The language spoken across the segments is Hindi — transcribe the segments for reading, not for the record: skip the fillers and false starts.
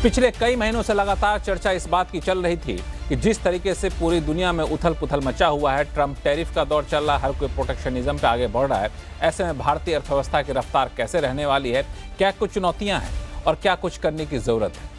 पिछले कई महीनों से लगातार चर्चा इस बात की चल रही थी कि जिस तरीके से पूरी दुनिया में उथल पुथल मचा हुआ है, ट्रंप टैरिफ का दौर चल रहा है, हर कोई प्रोटेक्शनिज्म पे आगे बढ़ रहा है। ऐसे में भारतीय अर्थव्यवस्था की रफ्तार कैसे रहने वाली है, क्या कुछ चुनौतियां हैं और क्या कुछ करने की जरूरत है।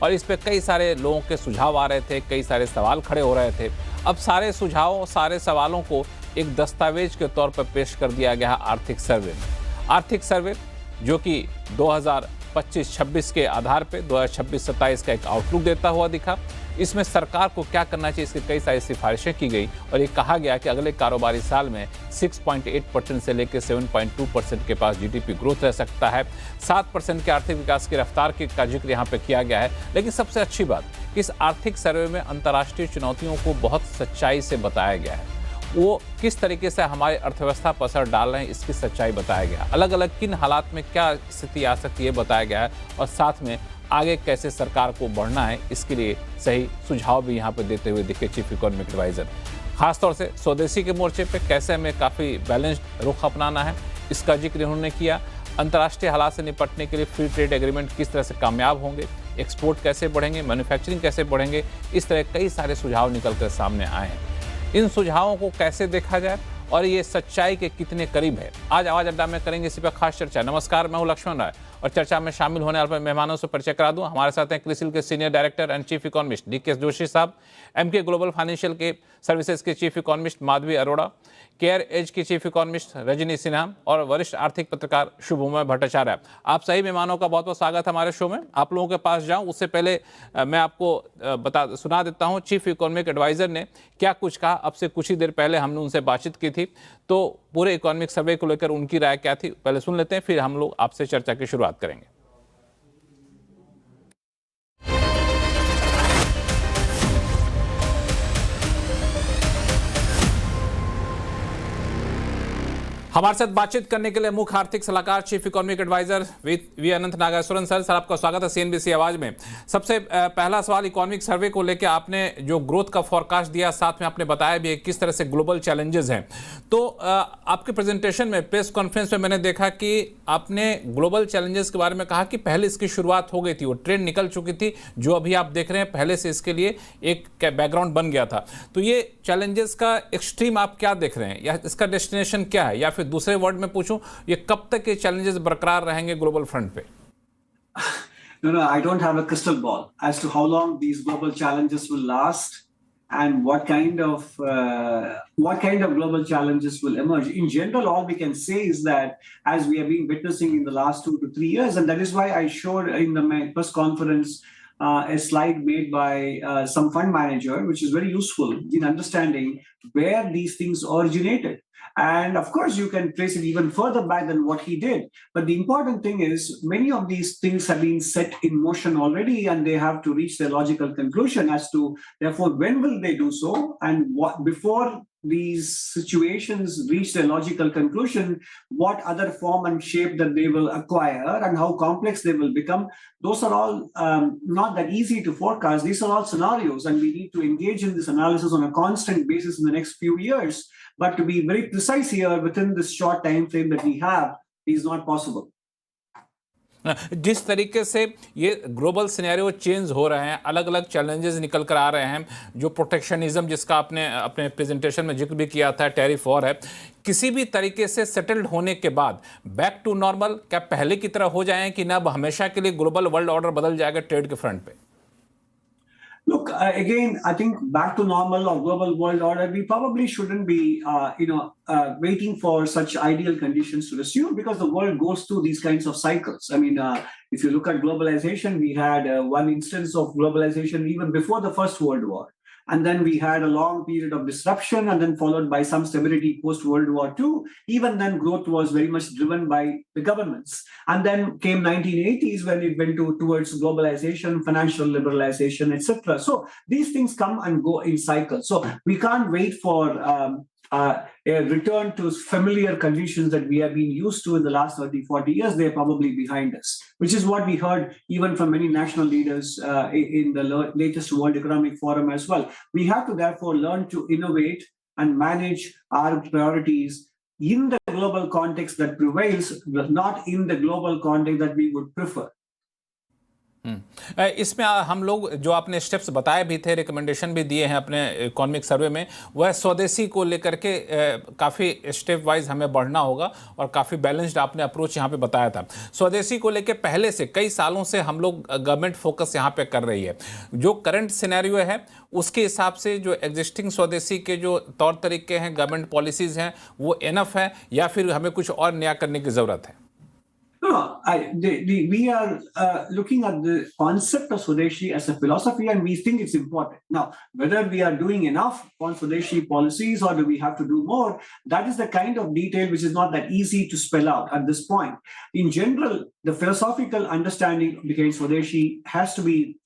और इस पे कई सारे लोगों के सुझाव आ रहे थे, कई सारे सवाल खड़े हो रहे थे। अब सारे सुझावों, सारे सवालों को एक दस्तावेज के तौर पर पेश कर दिया गया आर्थिक सर्वे में। आर्थिक सर्वे जो कि 2025-26 के आधार पे 2026-27 का एक आउटलुक देता हुआ दिखा। इसमें सरकार को क्या करना चाहिए, इसकी कई सारी सिफारिशें की गई और ये कहा गया कि अगले कारोबारी साल में 6.8% से लेकर 7.2% के पास जीडीपी ग्रोथ रह सकता है। 7% के आर्थिक विकास की रफ्तार का जिक्र यहाँ पे किया गया है। लेकिन सबसे अच्छी बात कि इस आर्थिक सर्वे में अंतर्राष्ट्रीय चुनौतियों को बहुत सच्चाई से बताया गया है। वो किस तरीके से हमारी अर्थव्यवस्था पर असर डाल रहे हैं, इसकी सच्चाई बताया गया। अलग अलग किन हालात में क्या स्थिति आ सकती है बताया गया है और साथ में आगे कैसे सरकार को बढ़ना है, इसके लिए सही सुझाव भी यहाँ पर देते हुए दिखे चीफ इकोनॉमिक एडवाइजर। खासतौर से स्वदेशी के मोर्चे पे कैसे हमें काफ़ी बैलेंस्ड रुख अपनाना है, इसका जिक्र उन्होंने किया। अंतर्राष्ट्रीय हालात से निपटने के लिए फ्री ट्रेड एग्रीमेंट किस तरह से कामयाब होंगे, एक्सपोर्ट कैसे बढ़ेंगे, मैन्युफैक्चरिंग कैसे बढ़ेंगे, इस तरह कई सारे सुझाव निकल कर सामने आए हैं। इन सुझावों को कैसे देखा जाए और ये सच्चाई के कितने करीब है, आज आवाज अड्डा में करेंगे इसी पर खास चर्चा। नमस्कार, मैं हूं लक्ष्मण राय और चर्चा में शामिल होने वाले मेहमानों से परिचय करा दूं। हमारे साथ हैं क्रिसिल के senior director and chief economist DK Joshi साहब, एमके ग्लोबल फाइनेंशियल के सर्विसेज के chief economist Madhavi Arora, CareEdge की चीफ इकोनॉमिस्ट रजनी सिन्हा और वरिष्ठ आर्थिक पत्रकार शुभमय भट्टाचार्य। आप सही मेहमानों का बहुत बहुत स्वागत है हमारे शो में। आप लोगों के पास जाऊं उससे पहले मैं आपको सुना देता हूं चीफ इकोनॉमिक एडवाइजर ने क्या कुछ कहा। अब से कुछ ही देर पहले हमने उनसे बातचीत की थी, तो पूरे इकोनॉमिक सर्वे को लेकर उनकी राय क्या थी पहले सुन लेते हैं, फिर हम लोग आपसे चर्चा की शुरुआत करेंगे। हमारे साथ बातचीत करने के लिए मुख्य आर्थिक सलाहकार chief economic adviser we Anant Nageswaran sir आपका स्वागत है सीएनबीसी आवाज में। सबसे पहला सवाल, इकोनॉमिक सर्वे को लेकर आपने जो ग्रोथ का फोरकास्ट दिया, साथ में आपने बताया भी है किस तरह से ग्लोबल चैलेंजेस हैं। तो आपके प्रेजेंटेशन में, प्रेस कॉन्फ्रेंस में मैंने देखा कि आपने ग्लोबल चैलेंजेस के बारे में कहा कि पहले इसकी शुरुआत हो गई थी, वो ट्रेंड निकल चुकी थी, जो अभी आप देख रहे हैं पहले से इसके लिए एक बैकग्राउंड बन गया था। तो ये चैलेंजेस का एक्सट्रीम आप क्या देख रहे हैं, या इसका डेस्टिनेशन क्या है, या फिर दूसरे वर्ड में पूछूं, ये कब तक ये चैलेंजेस बरकरार रहेंगे ग्लोबल फ्रंट पे? No, I don't have a crystal ball as to how long these global challenges will last and what kind of global challenges will emerge. In general, all we can say is that as we have been witnessing in the last 2 to 3 years, and that is why I showed in the press conference a slide made by some fund manager, which is very useful in understanding where these things originated. And of course, you can trace it even further back than what he did. But the important thing is many of these things have been set in motion already, and they have to reach their logical conclusion as to, therefore, when will they do so, and what before these situations reach their logical conclusion, what other form and shape that they will acquire and how complex they will become. Those are all not that easy to forecast. These are all scenarios, and we need to engage in this analysis on a constant basis in the next few years. But to be very precise here, within this short time frame that we have, is not possible. जिस तरीके से ये ग्लोबल सिनेरियो चेंज हो रहे हैं, अलग अलग चैलेंजेस निकल कर आ रहे हैं, जो प्रोटेक्शनिज्म जिसका आपने अपने प्रेजेंटेशन में जिक्र भी किया था, टैरिफ वॉर है, किसी भी तरीके से सेटल्ड होने के बाद बैक टू नॉर्मल क्या पहले की तरह हो जाए कि ना अब हमेशा के लिए ग्लोबल वर्ल्ड ऑर्डर बदल जाएगा ट्रेड के फ्रंट पे? Look, again, I think back to normal or global world order, we probably shouldn't be, waiting for such ideal conditions to resume, because the world goes through these kinds of cycles. I mean, if you look at globalization, we had one instance of globalization even before the First World War. And then we had a long period of disruption, and then followed by some stability post-World War II. Even then, growth was very much driven by the governments. And then came 1980s when it went towards globalization, financial liberalization, etc. So these things come and go in cycles. So we can't wait for a return to familiar conditions that we have been used to in the last 30, 40 years. They're probably behind us, which is what we heard even from many national leaders in the latest World Economic Forum as well. We have to therefore learn to innovate and manage our priorities in the global context that prevails, not in the global context that we would prefer. इसमें हम लोग जो आपने स्टेप्स बताए भी थे, रिकमेंडेशन भी दिए हैं अपने इकोनॉमिक सर्वे में, वह स्वदेशी को लेकर के काफ़ी स्टेप वाइज हमें बढ़ना होगा और काफ़ी बैलेंस्ड आपने अप्रोच यहाँ पे बताया था। स्वदेशी को लेकर पहले से कई सालों से हम लोग गवर्नमेंट फोकस यहाँ पे कर रही है। जो करंट सिनेरियो है उसके हिसाब से जो एग्जिस्टिंग स्वदेशी के जो तौर तरीके हैं, गवर्नमेंट पॉलिसीज़ हैं, वो इनफ है या फिर हमें कुछ और नया करने की ज़रूरत है? No, we are looking at the concept of Swadeshi as a philosophy, and we think it's important. Now, whether we are doing enough on Swadeshi policies or do we have to do more, that is the kind of detail which is not that easy to spell out at this point. In general, the philosophical understanding behind Swadeshi has to be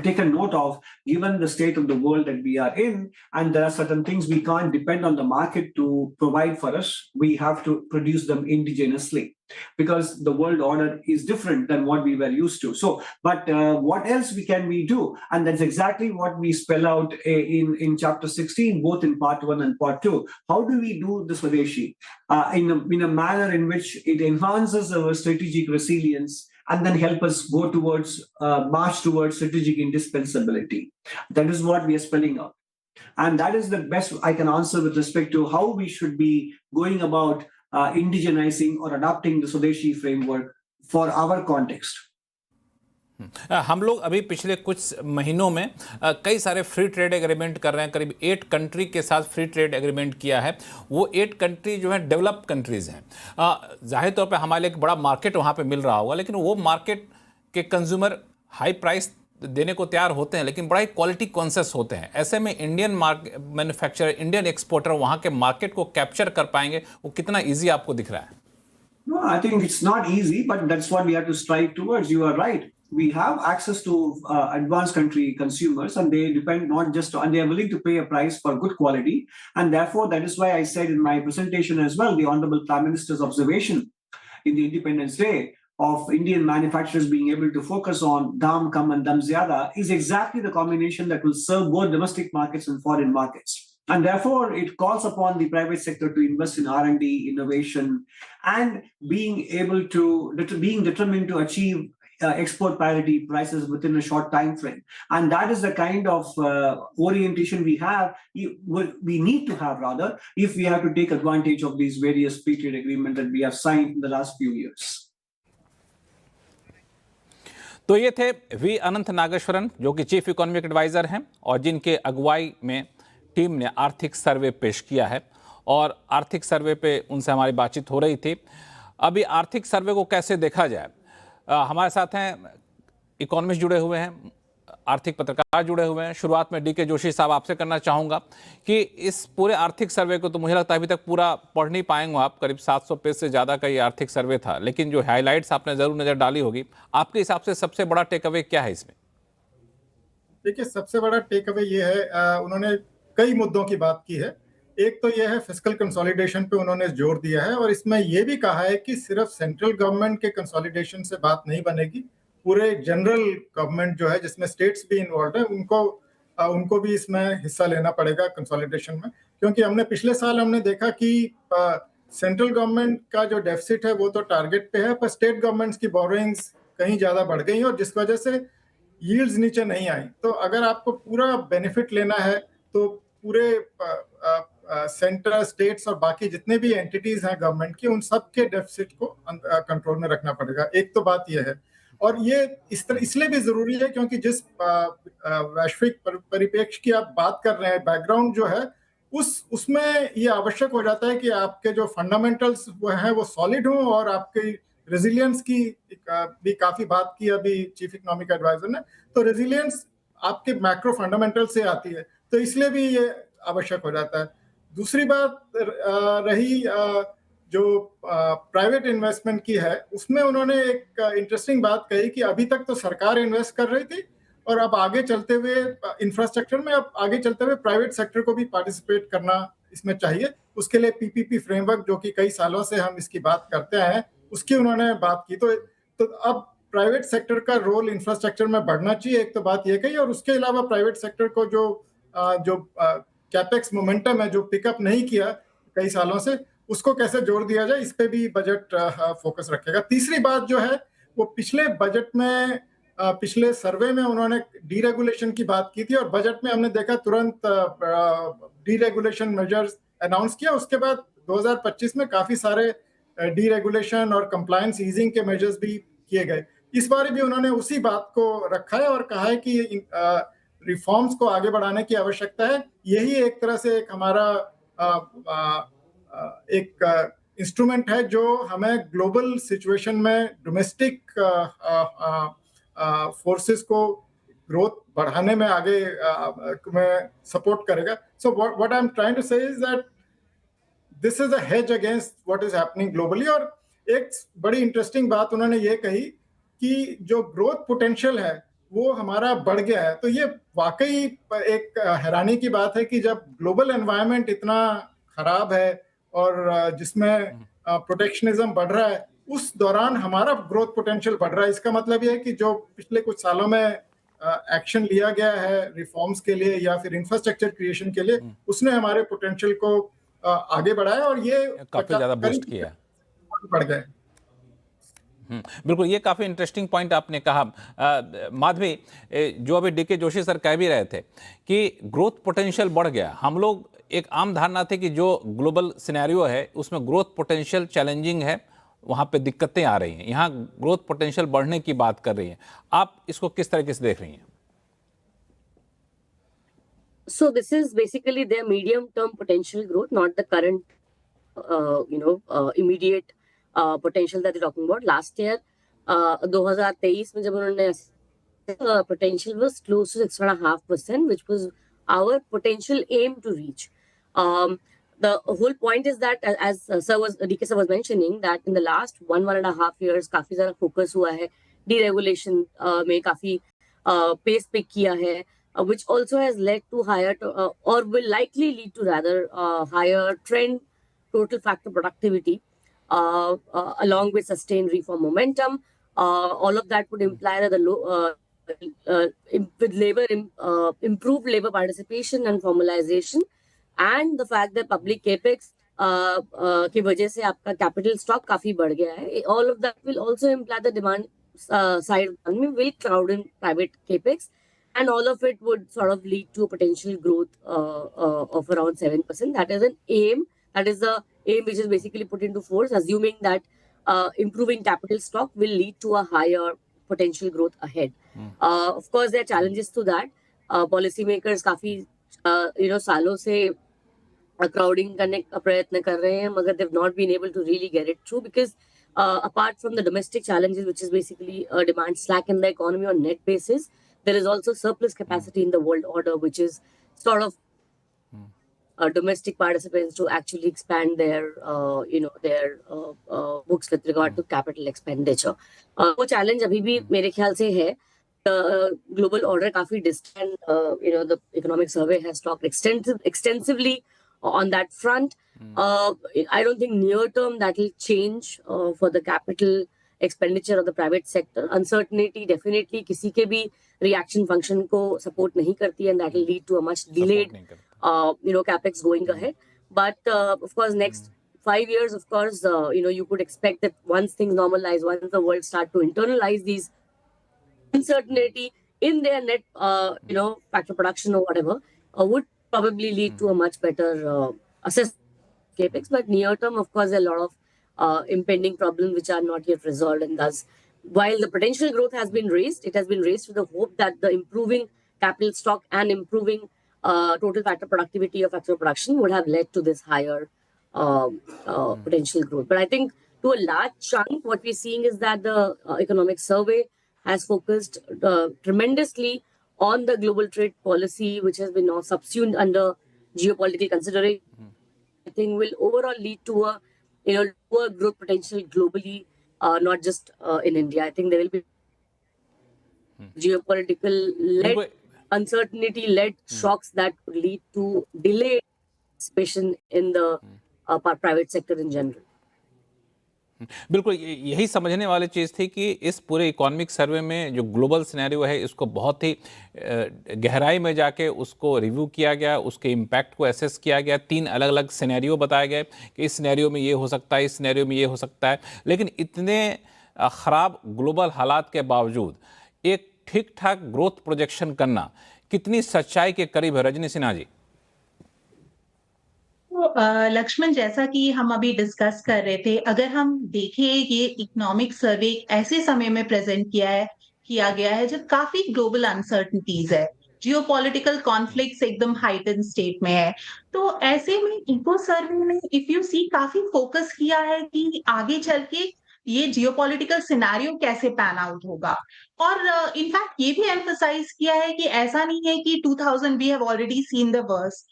taken note of, given the state of the world that we are in, and there are certain things we can't depend on the market to provide for us. We have to produce them indigenously, because the world order is different than what we were used to. So, but what else can we do? And that's exactly what we spell out in chapter 16, both in part 1 and part 2. How do we do the Swadeshi in a manner in which it enhances our strategic resilience and then help us go towards, march towards strategic indispensability? That is what we are spelling out. And that is the best I can answer with respect to how we should be going about indigenizing or adopting the Swadeshi framework for our context. हम लोग अभी पिछले कुछ महीनों में कई सारे फ्री ट्रेड एग्रीमेंट कर रहे हैं। करीब 8 कंट्री के साथ फ्री ट्रेड एग्रीमेंट किया है। वो 8 कंट्री जो है डेवलप कंट्रीज़ हैं। जाहिर तौर पे हमारे लिए एक बड़ा मार्केट वहाँ पे मिल रहा होगा, लेकिन वो मार्केट के कंज्यूमर हाई प्राइस देने को तैयार होते हैं, लेकिन बड़ा ही क्वालिटी कॉन्शियस होते हैं। ऐसे में इंडियन मैन्युफैक्चरर, इंडियन एक्सपोर्टर वहाँ के मार्केट को कैप्चर कर पाएंगे, वो कितना ईजी आपको दिख रहा है? No, I think it's not easy, but that's what we have to strive towards. You are right. We have access to advanced country consumers, and they depend not just on, they are willing to pay a price for good quality. And therefore, that is why I said in my presentation as well, the Honorable Prime Minister's observation in the Independence Day of Indian manufacturers being able to focus on Dam Kam and Dam Zyada is exactly the combination that will serve both domestic markets and foreign markets. And therefore, it calls upon the private sector to invest in R&D, innovation, and being determined to achieve export parity prices within a short time frame. And that is the kind of orientation we need to have rather, if we have to take advantage of these various free trade agreements that we have signed in the last few years. तो ये थे वी अनंत नागेश्वरन, जो कि चीफ इकोनॉमिक एडवाइजर हैं और जिनके अगुवाई में टीम ने आर्थिक सर्वे पेश किया है। और आर्थिक सर्वे पे उनसे हमारी बातचीत हो रही थी। अभी आर्थिक सर्वे को कैसे देखा जाए, हमारे साथ हैं इकोनॉमिस्ट जुड़े हुए हैं, आर्थिक पत्रकार जुड़े हुए हैं। शुरुआत में डीके जोशी साहब आपसे करना चाहूँगा कि इस पूरे आर्थिक सर्वे को तो मुझे लगता है अभी तक पूरा पढ़ नहीं पाएंगे आप, करीब 700 पेज से ज़्यादा का ये आर्थिक सर्वे था, लेकिन जो हाईलाइट्स आपने ज़रूर नज़र डाली होगी, आपके हिसाब से सबसे बड़ा टेक अवे क्या है इसमें? देखिए, सबसे बड़ा टेक अवे ये है, उन्होंने कई मुद्दों की बात की है। एक तो यह है फिस्कल कंसोलिडेशन पे उन्होंने जोर दिया है, और इसमें यह भी कहा है कि सिर्फ सेंट्रल गवर्नमेंट के कंसोलिडेशन से बात नहीं बनेगी, पूरे जनरल गवर्नमेंट जो है जिसमें स्टेट्स भी इन्वॉल्व है, उनको भी इसमें हिस्सा लेना पड़ेगा कंसोलिडेशन में। क्योंकि पिछले साल हमने देखा कि सेंट्रल गवर्नमेंट का जो डेफिसिट है वो तो टारगेट पे है, पर स्टेट गवर्नमेंट्स की बोरोइंग्स कहीं ज्यादा बढ़ गई और जिस वजह से यील्ड्स नीचे नहीं आई। तो अगर आपको पूरा बेनिफिट लेना है तो पूरे सेंटर, स्टेट्स और बाकी जितने भी एंटिटीज हैं गवर्नमेंट की, उन सब के डेफिसिट को कंट्रोल में रखना पड़ेगा। एक तो बात यह है, और ये इसलिए भी जरूरी है क्योंकि जिस वैश्विक परिप्रेक्ष्य की आप बात कर रहे हैं, बैकग्राउंड जो है उसमें ये आवश्यक हो जाता है कि आपके जो फंडामेंटल्स वो हैं वो सॉलिड हों, और आपकी रेजिलियंस की भी काफी बात की अभी चीफ इकोनॉमिक एडवाइजर ने। तो रेजिलियंस आपके मैक्रो फंडामेंटल से आती है, तो इसलिए भी ये आवश्यक हो जाता है। दूसरी बात रही जो प्राइवेट इन्वेस्टमेंट की है, उसमें उन्होंने एक इंटरेस्टिंग बात कही कि अभी तक तो सरकार इन्वेस्ट कर रही थी, और अब आगे चलते हुए इंफ्रास्ट्रक्चर में आगे चलते हुए प्राइवेट सेक्टर को भी पार्टिसिपेट करना इसमें चाहिए। उसके लिए पीपीपी फ्रेमवर्क, जो कि कई सालों से हम इसकी बात करते हैं, उसकी उन्होंने बात की। तो अब प्राइवेट सेक्टर का रोल इंफ्रास्ट्रक्चर में बढ़ना चाहिए, एक तो बात ये कही। और उसके अलावा प्राइवेट सेक्टर को जो कैपेक्स मोमेंटम है, जो पिकअप नहीं किया कई सालों से, उसको कैसे जोड़ दिया जाए, इस पे भी बजट फोकस रखेगा। तीसरी बात जो है वो पिछले बजट में पिछले सर्वे में उन्होंने डीरेगुलेशन की बात की थी और बजट में हमने देखा तुरंत डीरेगुलेशन मेजर्स अनाउंस किया। उसके बाद 2025 में काफी सारे डीरेगुलेशन और कंप्लायंस ईजिंग के मेजर्स भी किए गए। इस बार भी उन्होंने उसी बात को रखा है और कहा है कि रिफॉर्म्स को आगे बढ़ाने की आवश्यकता है। यही एक तरह से एक हमारा एक इंस्ट्रूमेंट है जो हमें ग्लोबल सिचुएशन में डोमेस्टिक फोर्सेस को ग्रोथ बढ़ाने में आगे में सपोर्ट करेगा। So what I am trying to say is that this is a hedge against what is happening globally. और एक बड़ी इंटरेस्टिंग बात उन्होंने ये कही कि जो ग्रोथ पोटेंशियल है वो हमारा बढ़ गया है। तो ये वाकई एक हैरानी की बात है कि जब ग्लोबल एनवायरनमेंट इतना खराब है और जिसमें प्रोटेक्शनिज्म बढ़ रहा है, उस दौरान हमारा ग्रोथ पोटेंशियल बढ़ रहा है। इसका मतलब ये है कि जो पिछले कुछ सालों में एक्शन लिया गया है रिफॉर्म्स के लिए या फिर इंफ्रास्ट्रक्चर क्रिएशन के लिए, उसने हमारे पोटेंशियल को आगे बढ़ाया और ये काफी ज्यादा बूस्ट किया, बढ़ गए। बिल्कुल, ये काफ़ी इंटरेस्टिंग पॉइंट आपने कहा। माधवी, जो अभी डीके जोशी सर कह भी रहे थे कि ग्रोथ पोटेंशियल बढ़ गया, हम लोग एक आम धारणा थी कि जो ग्लोबल सिनेरियो है उसमें ग्रोथ पोटेंशियल चैलेंजिंग है, वहाँ पे दिक्कतें आ रही हैं, यहाँ ग्रोथ पोटेंशियल बढ़ने की बात कर रही हैं। आप इसको किस तरीके से देख रही हैं? So this is basically their medium-term potential growth, not the current, immediate potential that they're talking about. Last year, 2023 में जब उन्होंने potential was close to 6.5%, which was our potential aim to reach. The whole point is that, as DK sir was mentioning, that in the last 1.5 years, काफी ज़्यादा focus हुआ है, deregulation में काफी pace pick किया है, which also has led to higher or will likely lead to rather higher trend total factor productivity along with sustained reform momentum. All of that would imply that with improved labor participation and formalization, and the fact that public capex की वजह से आपका capital stock काफी बढ़ गया है, all of that will also imply the demand side will crowd in private capex. And all of it would sort of lead to a potential growth of around 7%. That is an aim. That is the aim which is basically put into force, assuming that improving capital stock will lead to a higher potential growth ahead. Of course, there are challenges to that. Policymakers काफी सालों से crowding करने का प्रयत्न कर रहे हैं, मगर they've not been able to really get it through because apart from the domestic challenges, which is basically demand slack in the economy on net basis, there is also surplus capacity in the world order, which is sort of domestic participants to actually expand their, their books with regard to capital expenditure. वो challenge अभी भी मेरे ख्याल से है. The global order काफी distant. The economic survey has talked extensively on that front. I don't think near term that will change for the capital expenditure of the private sector. Uncertainty definitely किसी के भी reaction function को support नहीं करती है, and that will lead to a much delayed capex going ahead. But of course next 5 years, of course, you could expect that once things normalize, once the world start to internalize these uncertainty in their net factor production or whatever, would probably lead to a much better assessed capex. But near term, of course, there are a lot of impending problems which are not yet resolved, and thus while the potential growth has been raised, it has been raised with the hope that the improving capital stock and improving total factor productivity of actual production would have led to this higher potential growth. But I think to a large chunk, what we're seeing is that the economic survey has focused tremendously on the global trade policy, which has been now subsumed under geopolitical consideration. I think will overall lead to a lower growth potential globally, not just in India. I think there will be geopolitical-led, uncertainty-led shocks that could lead to delayed participation in the private sector in general. बिल्कुल, यही समझने वाली चीज़ थी कि इस पूरे इकोनॉमिक सर्वे में जो ग्लोबल सिनेरियो है इसको बहुत ही गहराई में जाके उसको रिव्यू किया गया, उसके इम्पैक्ट को एसेस किया गया। 3 अलग अलग सिनेरियो बताए गए कि इस सिनेरियो में ये हो सकता है, इस सिनेरियो में ये हो सकता है। लेकिन इतने ख़राब ग्लोबल हालात के बावजूद एक ठीक ठाक ग्रोथ प्रोजेक्शन करना कितनी सच्चाई के करीब है, रजनी सिन्हा जी? तो लक्ष्मण, जैसा कि हम अभी डिस्कस कर रहे थे, अगर हम देखें ये इकोनॉमिक सर्वे ऐसे समय में प्रेजेंट किया गया है जब काफी ग्लोबल अनसर्टनिटीज है, जियोपॉलिटिकल कॉन्फ्लिक्ट्स एकदम हाइटन स्टेट में है। तो ऐसे में इको सर्वे ने, इफ यू सी, काफी फोकस किया है कि आगे चल के ये जियोपॉलिटिकल सिनेरियो कैसे पैन आउट होगा। और इनफैक्ट ये भी एम्फसाइज किया है कि ऐसा नहीं है कि 2000 we have already seen the worst,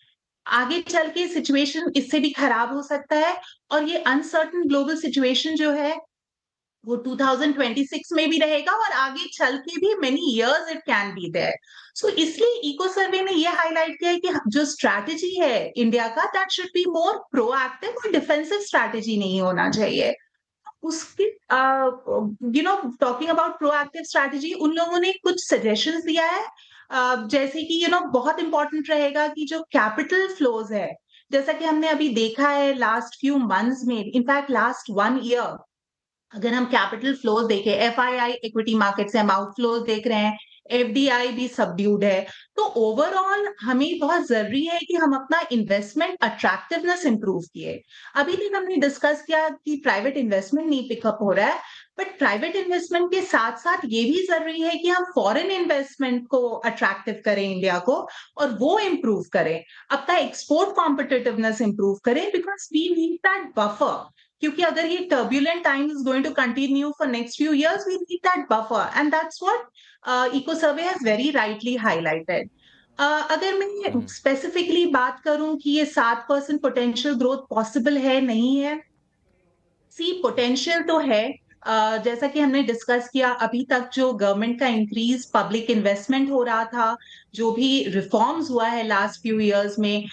आगे चल के सिचुएशन इससे भी खराब हो सकता है। और ये अनसर्टन ग्लोबल सिचुएशन जो है वो 2026 में भी रहेगा और आगे चल के भी many years it can be there. So इसलिए इको सर्वे ने ये हाईलाइट किया है कि जो स्ट्रैटेजी है इंडिया का, that should be more proactive और डिफेंसिव स्ट्रैटेजी नहीं होना चाहिए। उसके टॉकिंग अबाउट प्रोएक्टिव स्ट्रैटेजी, उन लोगों ने कुछ सजेशंस दिया है। जैसे कि बहुत इंपॉर्टेंट रहेगा कि जो कैपिटल फ्लोज है, जैसा कि हमने अभी देखा है लास्ट फ्यू मंथ्स में, इनफैक्ट लास्ट 1 ईयर, अगर हम कैपिटल फ्लोज देखें, एफआईआई इक्विटी मार्केट से हम आउटफ्लोज देख रहे हैं, एफडीआई भी सबड्यूड है। तो ओवरऑल हमें बहुत जरूरी है कि हम अपना इन्वेस्टमेंट अट्रैक्टिवनेस इंप्रूव किए। अभी तक हमने डिस्कस किया कि प्राइवेट इन्वेस्टमेंट नहीं पिकअप हो रहा है, बट प्राइवेट इन्वेस्टमेंट के साथ साथ ये भी जरूरी है कि हम फॉरेन इन्वेस्टमेंट को अट्रैक्टिव करें इंडिया को, और वो इंप्रूव करें, अपना एक्सपोर्ट कॉम्पिटिटिवनेस इंप्रूव करें, because we need that buffer. क्योंकि अगर ये turbulent time is going to continue for next few years, we need that buffer, and that's what Eco Survey has very rightly highlighted. अगर मैं स्पेसिफिकली बात करूं कि ये 7% पोटेंशियल ग्रोथ पॉसिबल है नहीं है, सी पोटेंशियल तो है। जैसा कि हमने डिस्कस किया, अभी तक जो गवर्नमेंट का इंक्रीज पब्लिक इन्वेस्टमेंट हो रहा था, जो भी रिफॉर्म्स हुआ है लास्ट फ्यू इयर्स में,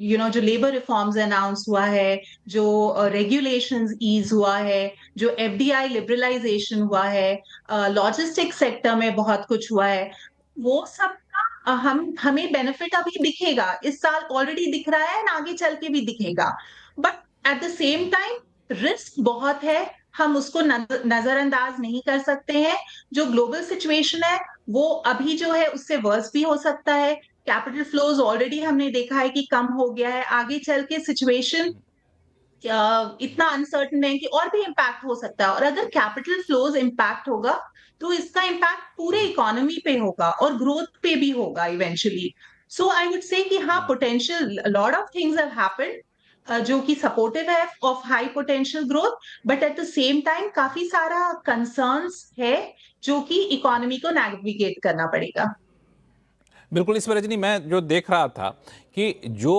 जो लेबर रिफॉर्म्स अनाउंस हुआ है, जो रेगुलेशंस ईज हुआ है, जो एफडीआई लिबरलाइजेशन हुआ है, लॉजिस्टिक सेक्टर में बहुत कुछ हुआ है, वो सब का हमें बेनिफिट अभी दिखेगा। इस साल ऑलरेडी दिख रहा है, आगे चल के भी दिखेगा। But at the same time risk बहुत है, हम उसको नजरअंदाज नहीं कर सकते हैं। जो ग्लोबल सिचुएशन है वो अभी जो है उससे वर्स भी हो सकता है। कैपिटल फ्लोज ऑलरेडी हमने देखा है कि कम हो गया है, आगे चल के सिचुएशन इतना अनसर्टन है कि और भी इम्पैक्ट हो सकता है। और अगर कैपिटल फ्लोज इम्पैक्ट होगा तो इसका इम्पैक्ट पूरे इकोनॉमी पे होगा और ग्रोथ पे भी होगा eventually. So I would say कि हाँ, potential lot of things have happened जो कि सपोर्टिव है of high potential growth, but at the same time काफी सारा कंसर्न्स है जो कि इकोनॉमी को नेविगेट करना पड़ेगा। बिल्कुल। इस पर रजनी, मैं जो देख रहा था कि जो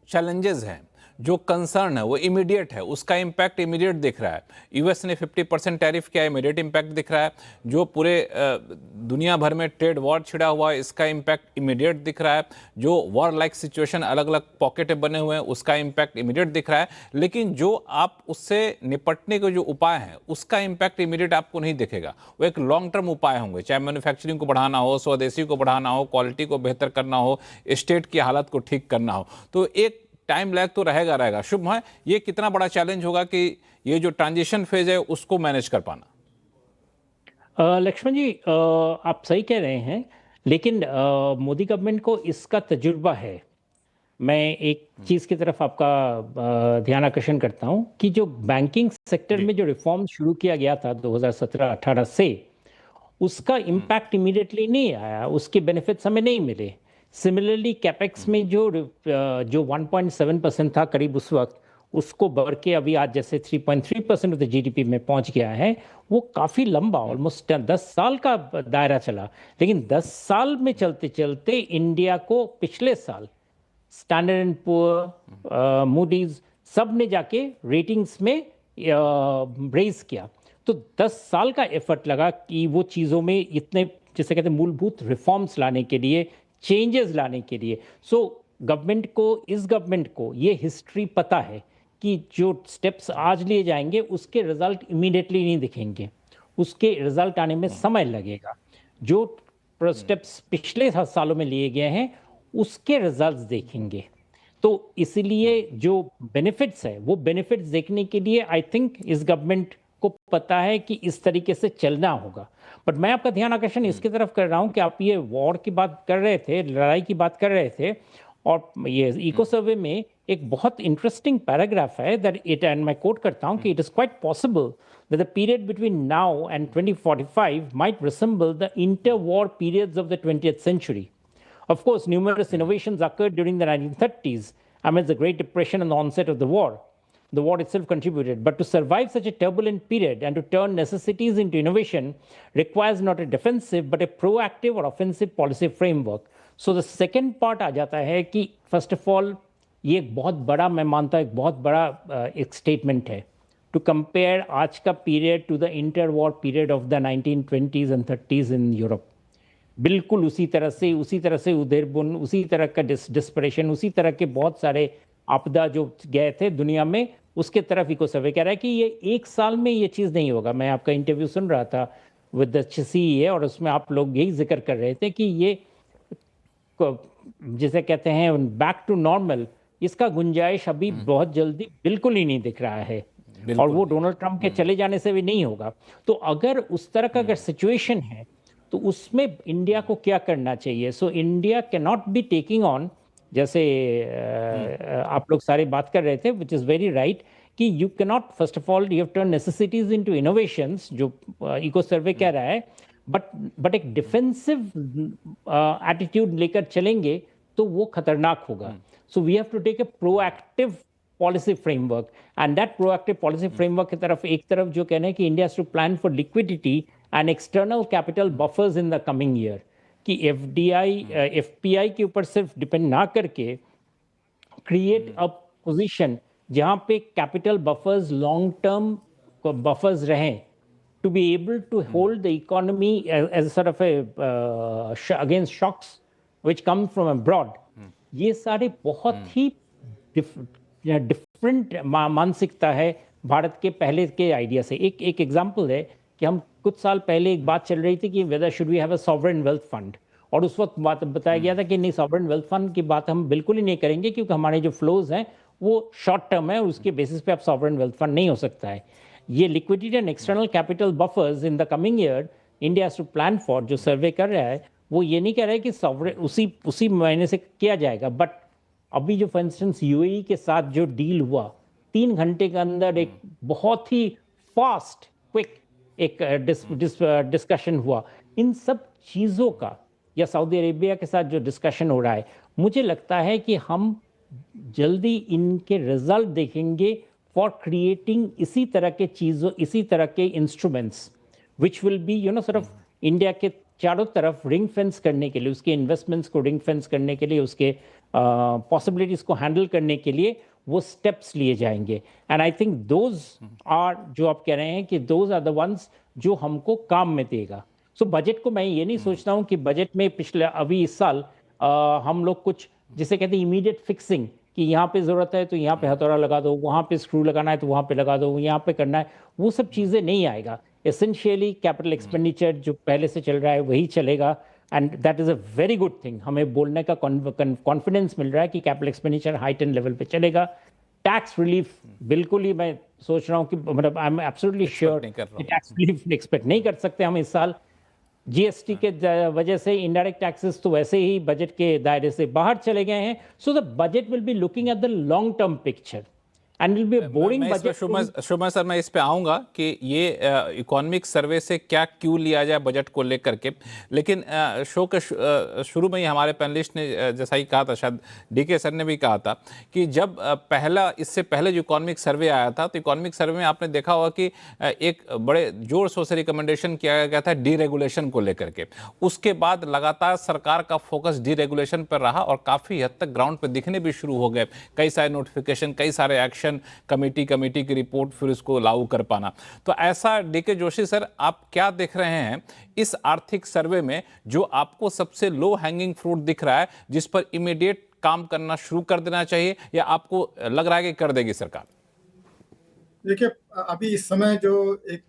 चैलेंजेस हैं, जो कंसर्न है वो इमीडिएट है, उसका इम्पैक्ट इमीडिएट दिख रहा है। यूएस ने 50% टैरिफ किया, इमीडिएट इम्पैक्ट दिख रहा है। जो पूरे दुनिया भर में ट्रेड वॉर छिड़ा हुआ है, इसका इम्पैक्ट इमीडिएट दिख रहा है। जो वॉर लाइक सिचुएशन अलग अलग पॉकेट बने हुए हैं, उसका इम्पैक्ट इमीडिएट दिख रहा है। लेकिन जो आप उससे निपटने के जो उपाय हैं, उसका इम्पैक्ट इमीडिएट आपको नहीं दिखेगा। वो एक लॉन्ग टर्म उपाय होंगे, चाहे मैन्युफैक्चरिंग को बढ़ाना हो, स्वदेशी को बढ़ाना हो, क्वालिटी को बेहतर करना हो, स्टेट की हालत को ठीक करना हो, तो एक टाइम लैग तो रहेगा। शुभ है, ये कितना बड़ा चैलेंज होगा कि ये जो ट्रांजिशन फेज है उसको मैनेज कर पाना? लक्ष्मण जी, आप सही कह रहे हैं, लेकिन मोदी गवर्नमेंट को इसका तजुर्बा है। मैं एक चीज़ की तरफ आपका ध्यान आकर्षण करता हूं कि जो बैंकिंग सेक्टर में जो रिफॉर्म शुरू किया गया था 2017-18 से, उसका इम्पैक्ट इमीडिएटली नहीं आया, उसके बेनिफिट्स हमें नहीं मिले। सिमिलरली कैपेक्स में जो 1.7% था करीब उस वक्त, उसको बढ़ के अभी आज जैसे 3.3% ऑफ द जीडीपी में पहुंच गया है। वो काफ़ी लंबा, ऑलमोस्ट 10 साल का दायरा चला। लेकिन 10 साल में चलते चलते इंडिया को पिछले साल स्टैंडर्ड एंड पुअर, मूडीज, सब ने जाके रेटिंग्स में रेज किया। तो 10 साल का एफर्ट लगा कि वो चीज़ों में इतने, जैसे कहते हैं, मूलभूत रिफॉर्म्स लाने के लिए, चेंजेस लाने के लिए। सो इस गवर्नमेंट को ये हिस्ट्री पता है कि जो स्टेप्स आज लिए जाएंगे उसके रिजल्ट इमीडिएटली नहीं दिखेंगे, उसके रिजल्ट आने में समय लगेगा। जो स्टेप्स पिछले 7 सालों में लिए गए हैं उसके रिजल्ट्स देखेंगे। तो इसलिए जो बेनिफिट्स है, वो बेनिफिट्स देखने के लिए आई थिंक इस गवर्नमेंट को पता है कि इस तरीके से चलना होगा। बट मैं आपका ध्यान आकर्षण इसकी तरफ कर रहा हूँ कि आप ये वॉर की बात कर रहे थे, लड़ाई की बात कर रहे थे, और ये इको सर्वे में एक बहुत इंटरेस्टिंग पैराग्राफ है दैट इट, एंड मैं कोट करता हूँ कि it is quite possible that the period between now and 2045 might resemble the interwar periods of the 20th century. Of course, numerous innovations occurred during the 1930s amidst the Great Depression and the onset of the war. The war itself contributed, but to survive such a turbulent period and to turn necessities into innovation requires not a defensive but a proactive or offensive policy framework. So the second part आ जाता है कि first of all ये एक बहुत बड़ा, मैं मानता हूँ एक बहुत बड़ा एक स्टेटमेंट है to compare आज का period to the interwar period of the 1920s and 30s in Europe. बिल्कुल उसी तरह से उधेड़बुन, उसी तरह का डिस्परेशन, उसी तरह के बहुत सारे आपदा जो गए थे दुनिया में, उसके तरफ इको सर्वे कह रहा है कि ये एक साल में ये चीज़ नहीं होगा। मैं आपका इंटरव्यू सुन रहा था विद द CEA और उसमें आप लोग यही जिक्र कर रहे थे कि ये जिसे कहते हैं बैक टू नॉर्मल, इसका गुंजाइश अभी बहुत जल्दी बिल्कुल ही नहीं दिख रहा है, और वो डोनाल्ड ट्रंप के चले जाने से भी नहीं होगा। तो अगर उस तरह का अगर सिचुएशन है तो उसमें इंडिया को क्या करना चाहिए? So India can not be taking on, जैसे आप लोग सारे बात कर रहे थे, विच इज़ वेरी राइट, कि you can not, first of all you have turn necessities into innovations, जो इको सर्वे कह रहा है, बट एक डिफेंसिव एटीट्यूड लेकर चलेंगे तो वो खतरनाक होगा। So we have to take a proactive policy framework, and that proactive policy framework की तरफ एक तरफ जो कहना है कि India has to plan for liquidity and external capital buffers in the coming year, कि FPI के ऊपर सिर्फ डिपेंड ना करके क्रिएट अ पोजीशन जहां पे capital buffers, long term buffers रहें, to be able to hold the economy as sort of a against shocks which come from abroad. ये सारे बहुत ही डिफरेंट मानसिकता है भारत के पहले के आइडिया से। एक एग्जांपल है कि हम कुछ साल पहले एक बात चल रही थी कि whether should we have a sovereign wealth fund, और उस वक्त बात बताया गया था कि नहीं, सॉवरेन वेल्थ फंड की बात हम बिल्कुल ही नहीं करेंगे क्योंकि हमारे जो फ्लोज हैं वो शॉर्ट टर्म है, उसके बेसिस पे आप सॉवरेन वेल्थ फंड नहीं हो सकता है। ये liquidity and external capital buffers in the coming year India has to plan for, जो सर्वे कर रहा है वो ये नहीं कह रहा है कि सॉवरेन उसी महीने से किया जाएगा, बट अभी जो फॉर इंस्टेंस UAE के साथ जो डील हुआ, 3 घंटे के अंदर एक बहुत ही फास्ट क्विक एक डिस्कशन हुआ, इन सब चीज़ों का, या सऊदी अरेबिया के साथ जो डिस्कशन हो रहा है, मुझे लगता है कि हम जल्दी इनके रिजल्ट देखेंगे फॉर क्रिएटिंग इसी तरह के चीज़ों, इसी तरह के instruments which will be sort of India के चारों तरफ रिंग फेंस करने के लिए, उसके इन्वेस्टमेंट्स को रिंग फेंस करने के लिए, उसके पॉसिबिलिटीज़ को हैंडल करने के लिए वो स्टेप्स लिए जाएंगे। And I think those are, जो आप कह रहे हैं कि दोज आर द वंस जो हमको काम में देगा। सो बजट को मैं ये नहीं सोचता हूँ कि बजट में अभी इस साल हम लोग कुछ जिसे कहते हैं इमीडिएट फिक्सिंग, कि यहाँ पे ज़रूरत है तो यहाँ पे हथौड़ा लगा दो, वहाँ पे स्क्रू लगाना है तो वहाँ पे लगा दो, यहाँ पे करना है, वो सब चीज़ें नहीं आएगा। एसेंशियली कैपिटल एक्सपेंडिचर जो पहले से चल रहा है वही चलेगा, and that is a very good thing. हमें बोलने का कॉन्फिडेंस मिल रहा है कि कैपिटल एक्सपेंडिचर हाइटन लेवल पे चलेगा। टैक्स रिलीफ बिल्कुल ही मैं सोच रहा हूँ कि मतलब I am absolutely sure tax relief expect नहीं कर सकते हम इस साल। GST के वजह से इनडायरेक्ट टैक्सेस तो वैसे ही बजट के दायरे से बाहर चले गए हैं। So the budget will be looking at the long term picture and will be boring budget. Shubham sir, मैं इस पे आऊंगा कि ये इकोनॉमिक सर्वे से क्या क्यों लिया जाए बजट को लेकर के, लेकिन शो के शुरू में ही हमारे पैनलिस्ट ने जैसा ही कहा था, शायद DK सर ने भी कहा था कि जब इससे पहले जो इकोनॉमिक सर्वे आया था, तो इकोनॉमिक सर्वे में आपने देखा होगा कि एक बड़े जोर शोर से रिकमेंडेशन किया गया था डीरेगुलेशन को लेकर के। उसके बाद लगातार सरकार का फोकस डीरेगुलेशन पर रहा और काफ़ी हद तक ग्राउंड पर दिखने भी शुरू हो गए कई सारे नोटिफिकेशन, कई सारे एक्शन, कमेटी की रिपोर्ट, फिर उसको लागू कर पाना। तो ऐसा DK जोशी सर, आप क्या देख रहे हैं इस आर्थिक सर्वे में जो आपको सबसे लो हैंगिंग फ्रूट दिख रहा है, जिस पर इमीडिएट काम करना शुरू कर देना चाहिए, या आपको लग रहा है कि कर देगी सरकार? देखिए, अभी इस समय जो एक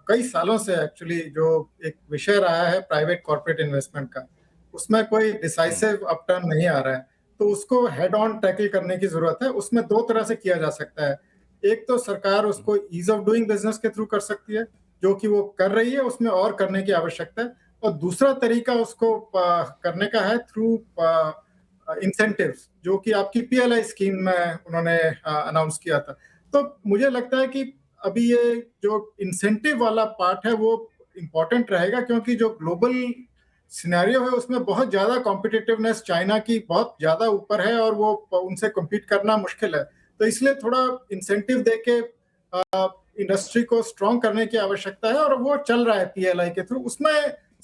कई सालों से एक्चुअली जो एक विषय रहा है प्राइवेट कॉर्पोरेट इन्वेस्टमेंट का, उसमें कोई डिसाइसिव अपटर्न नहीं आ रहा है, तो उसको हेड ऑन टैकल करने की जरूरत है। उसमें 2 तरह से किया जा सकता है। एक तो सरकार उसको ईज ऑफ डूइंग बिजनेस के थ्रू कर सकती है, जो कि वो कर रही है, उसमें और करने की आवश्यकता है। और दूसरा तरीका उसको करने का है थ्रू इंसेंटिव्स, जो कि आपकी पीएलआई स्कीम में उन्होंने अनाउंस किया था। तो मुझे लगता है कि अभी ये जो इंसेंटिव वाला पार्ट है वो इम्पोर्टेंट रहेगा, क्योंकि जो ग्लोबल सिनेरियो है उसमें बहुत ज्यादा कॉम्पिटिटिवनेस चाइना की बहुत ज्यादा ऊपर है और वो उनसे कम्पीट करना मुश्किल है। तो इसलिए थोड़ा इंसेंटिव देके इंडस्ट्री को स्ट्रॉन्ग करने की आवश्यकता है, और वो चल रहा है पीएलआई के थ्रू। उसमें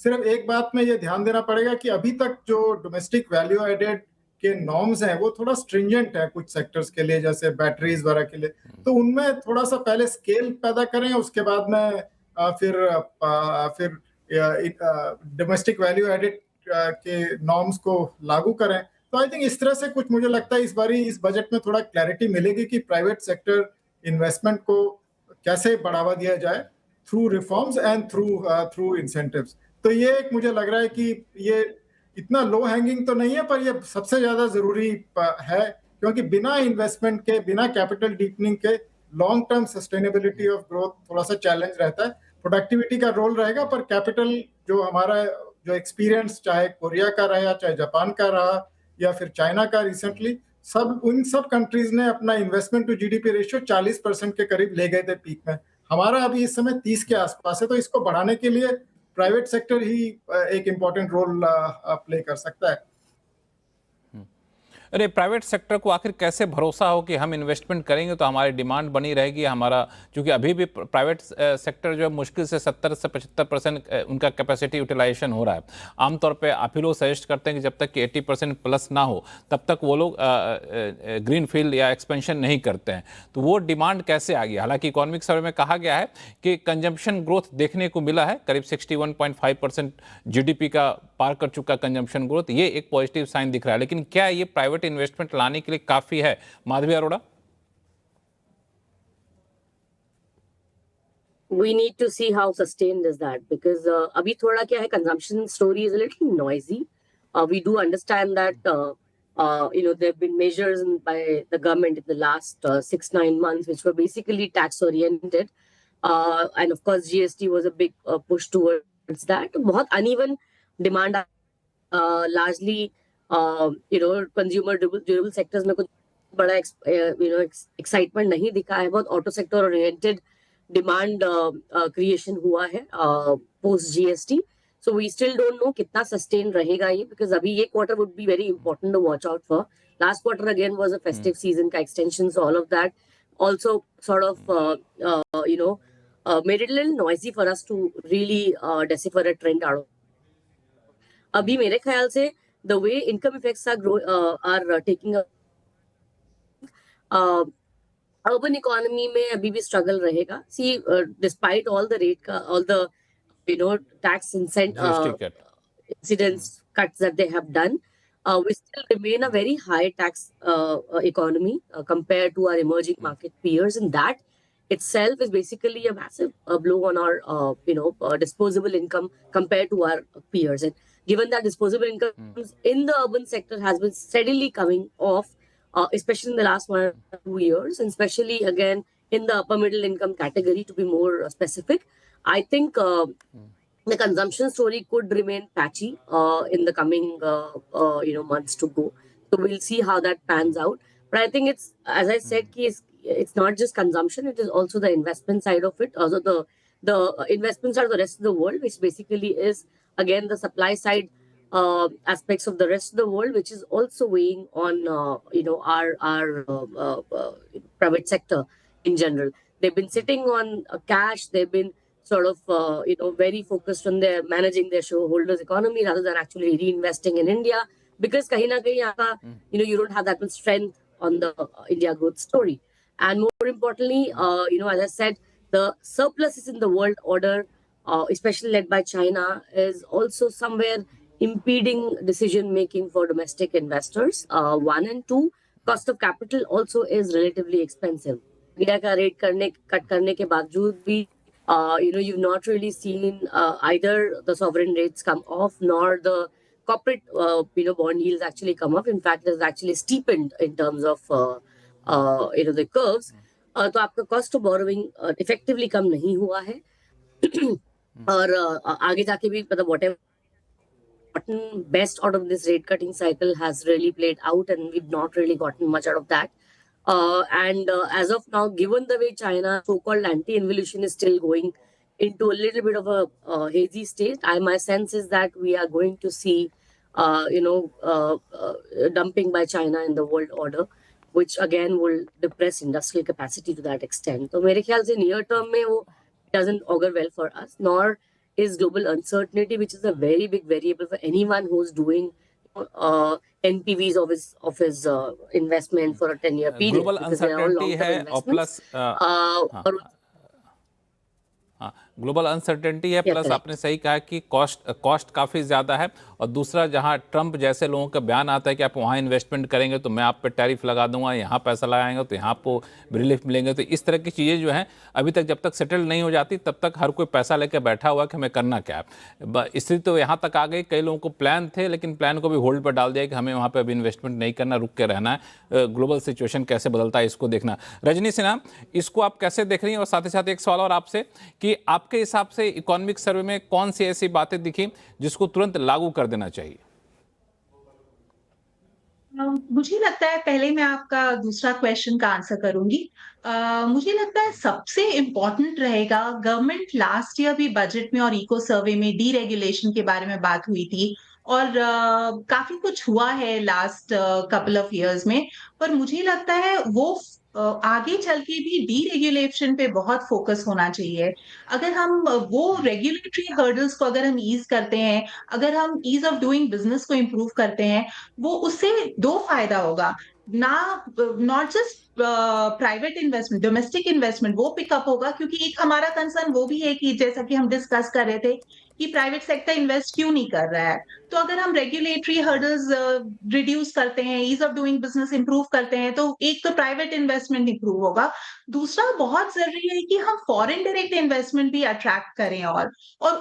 सिर्फ एक बात में ये ध्यान देना पड़ेगा कि अभी तक जो डोमेस्टिक वैल्यू एडेड के नॉर्म्स हैं वो थोड़ा स्ट्रिंजेंट है कुछ सेक्टर्स के लिए, जैसे बैटरीज वगैरह के लिए। तो उनमें थोड़ा सा पहले स्केल पैदा करें, उसके बाद में फिर डोमेस्टिक वैल्यू एडेड के नॉर्म्स को लागू करें। तो आई थिंक इस तरह से कुछ मुझे लगता है इस बारी इस बजट में थोड़ा क्लैरिटी मिलेगी कि प्राइवेट सेक्टर इन्वेस्टमेंट को कैसे बढ़ावा दिया जाए through reforms and through incentives. तो ये एक मुझे लग रहा है कि ये इतना लो हैंगिंग तो नहीं है, पर ये सबसे ज्यादा जरूरी है, क्योंकि बिना इन्वेस्टमेंट के, बिना कैपिटल डीपनिंग के long term sustainability of growth थोड़ा सा चैलेंज रहता है। प्रोडक्टिविटी का रोल रहेगा, पर कैपिटल जो हमारा जो एक्सपीरियंस चाहे कोरिया का रहा, चाहे जापान का रहा, या फिर चाइना का रिसेंटली, उन सब कंट्रीज ने अपना इन्वेस्टमेंट टू जीडीपी रेशियो 40% के करीब ले गए थे पीक में। हमारा अभी इस समय 30 के आसपास है। तो इसको बढ़ाने के लिए प्राइवेट सेक्टर ही एक इम्पोर्टेंट रोल प्ले कर सकता है। अरे प्राइवेट सेक्टर को आखिर कैसे भरोसा हो कि हम इन्वेस्टमेंट करेंगे तो हमारी डिमांड बनी रहेगी हमारा, क्योंकि अभी भी प्राइवेट सेक्टर जो है मुश्किल से 70 से 75% उनका कैपेसिटी यूटिलाइजेशन हो रहा है। आमतौर पे आप ही लोग सजेस्ट करते हैं कि जब तक कि 80% प्लस ना हो तब तक वो लोग ग्रीन फील्ड या एक्सपेंशन नहीं करते हैं। तो वो डिमांड कैसे आ गई? हालांकि इकोनॉमिक सर्वे में कहा गया है कि कंजम्पशन ग्रोथ देखने को मिला है, करीब 61.5% जीडीपी का पार कर चुका कंजम्पशन ग्रोथ, ये एक पॉजिटिव साइन दिख रहा है। लेकिन क्या ये प्राइवेट इन्वेस्टमेंट लाने के लिए काफी है? Madhavi Arora. We need to see how sustained is that, because अभी थोड़ा क्या है, consumption story is a little noisy. We do understand that there have been measures by the government in the last 6-9 months which were basically tax oriented, and of course GST was a big push towards that. बहुत uneven demand, largely consumer durable sectors में कुछ बड़ा एक्साइटमेंट नहीं दिखा है। बहुत auto sector oriented demand creation हुआ है post GST. So we still don't know कितना सस्टेन रहेगा ये, बिकॉज अभी ये quarter would be very important to watch out for. Last quarter again was a festive season का extension, so all of that also sort of made it a little noisy for us to really decipher a trend out of. अभी मेरे ख्याल से the way income effects are taking up, urban economy में अभी भी struggle रहेगा. See, despite all the tax incidents cuts that they have done, we still remain a very high tax economy compared to our emerging market peers, and that itself is basically a massive blow on our disposable income compared to our peers. And given that disposable income in the urban sector has been steadily coming off, especially in the last 1 or 2 years, and especially again in the upper middle income category, to be more specific, I think the consumption story could remain patchy in the coming months to go. So we'll see how that pans out. But I think it's, as I said, it's not just consumption; it is also the investment side of it. Also, the investments are the rest of the world, which basically is again the supply side aspects of the rest of the world, which is also weighing on our private sector in general. They've been sitting on cash. They've been sort of very focused on their managing their shareholders' economy rather than actually reinvesting in India, because kahin na kahin you don't have that much strength on the India growth story. And more importantly, as I said, the surpluses in the world order, especially led by China, is also somewhere impeding decision making for domestic investors. 1 and 2, cost of capital also is relatively expensive. India ka rate cut karne ke baavjood bhi, you've not really seen either the sovereign rates come off nor the corporate bond yields actually come up. In fact, it has actually steepened in terms of the curves. तो आपका कॉस्ट ऑफ बोरोइंग इफेक्टिवली कम नहीं हुआ है और आगे जाके भी मतलब whatever gotten best out of this rate cutting cycle has really played out, and we've not really gotten much out of that. As of now, given the way China so-called anti-involution is still going into a little bit of a hazy state, my sense is that we are going to see, dumping by China in the world order, which again will depress industrial capacity to that extent. So, मेरे ख्याल से near term में वो doesn't augur well for us, nor is global uncertainty, which is a very big variable for anyone who's doing NPVs of his investment for a 10-year period. Global uncertainty है और प्लस हाँ, ग्लोबल अनसर्टेनिटी है प्लस आपने सही कहा कि कॉस्ट काफ़ी ज़्यादा है और दूसरा जहां ट्रंप जैसे लोगों का बयान आता है कि आप वहां इन्वेस्टमेंट करेंगे तो मैं आप पे टैरिफ लगा दूंगा, यहाँ पैसा लगाएंगे तो यहाँ आपको रिलीफ मिलेंगे, तो इस तरह की चीज़ें जो हैं अभी तक जब तक सेटल नहीं हो जाती तब तक हर कोई पैसा लेकर बैठा हुआ कि हमें करना क्या है। स्थिति तो यहाँ तक आ गई, कई लोगों को प्लान थे लेकिन प्लान को भी होल्ड पर डाल दिया कि हमें वहाँ पर अभी इन्वेस्टमेंट नहीं करना, रुक के रहना है, ग्लोबल सिचुएशन कैसे बदलता है इसको देखना। रजनी सिन्हा, इसको आप कैसे देख रही हैं? और साथ ही साथ एक सवाल और आपसे कि आपके हिसाब से इकोनॉमिक सर्वे में कौन सी ऐसी बातें दिखी जिसको तुरंत लागू कर देना चाहिए? मुझे लगता है पहले मैं आपका दूसरा क्वेश्चन का आंसर करूंगी। मुझे लगता है सबसे इम्पोर्टेंट रहेगा, गवर्नमेंट लास्ट ईयर भी बजट में और इको सर्वे में डीरेगुलेशन के बारे में बात हुई थी और काफी कुछ हुआ है लास्ट कपल ऑफ इयर्स में, पर मुझे लगता है वो आगे चल के भी डीरेगुलेशन पे बहुत फोकस होना चाहिए। अगर हम वो रेगुलेटरी हर्डल्स को अगर हम ईज करते हैं, अगर हम ईज ऑफ डूइंग बिजनेस को इम्प्रूव करते हैं, वो उससे दो फायदा होगा ना, not just private investment, domestic investment वो पिकअप होगा, क्योंकि एक हमारा कंसर्न वो भी है कि जैसा कि हम डिस्कस कर रहे थे कि प्राइवेट सेक्टर इन्वेस्ट क्यों नहीं कर रहा है। तो अगर हम रेगुलेटरी हर्डल्स रिड्यूस करते हैं, ease of doing business improve करते हैं, तो एक तो प्राइवेट इन्वेस्टमेंट इंप्रूव होगा, दूसरा बहुत जरूरी है कि हम फॉरेन डायरेक्ट इन्वेस्टमेंट भी अट्रैक्ट करें और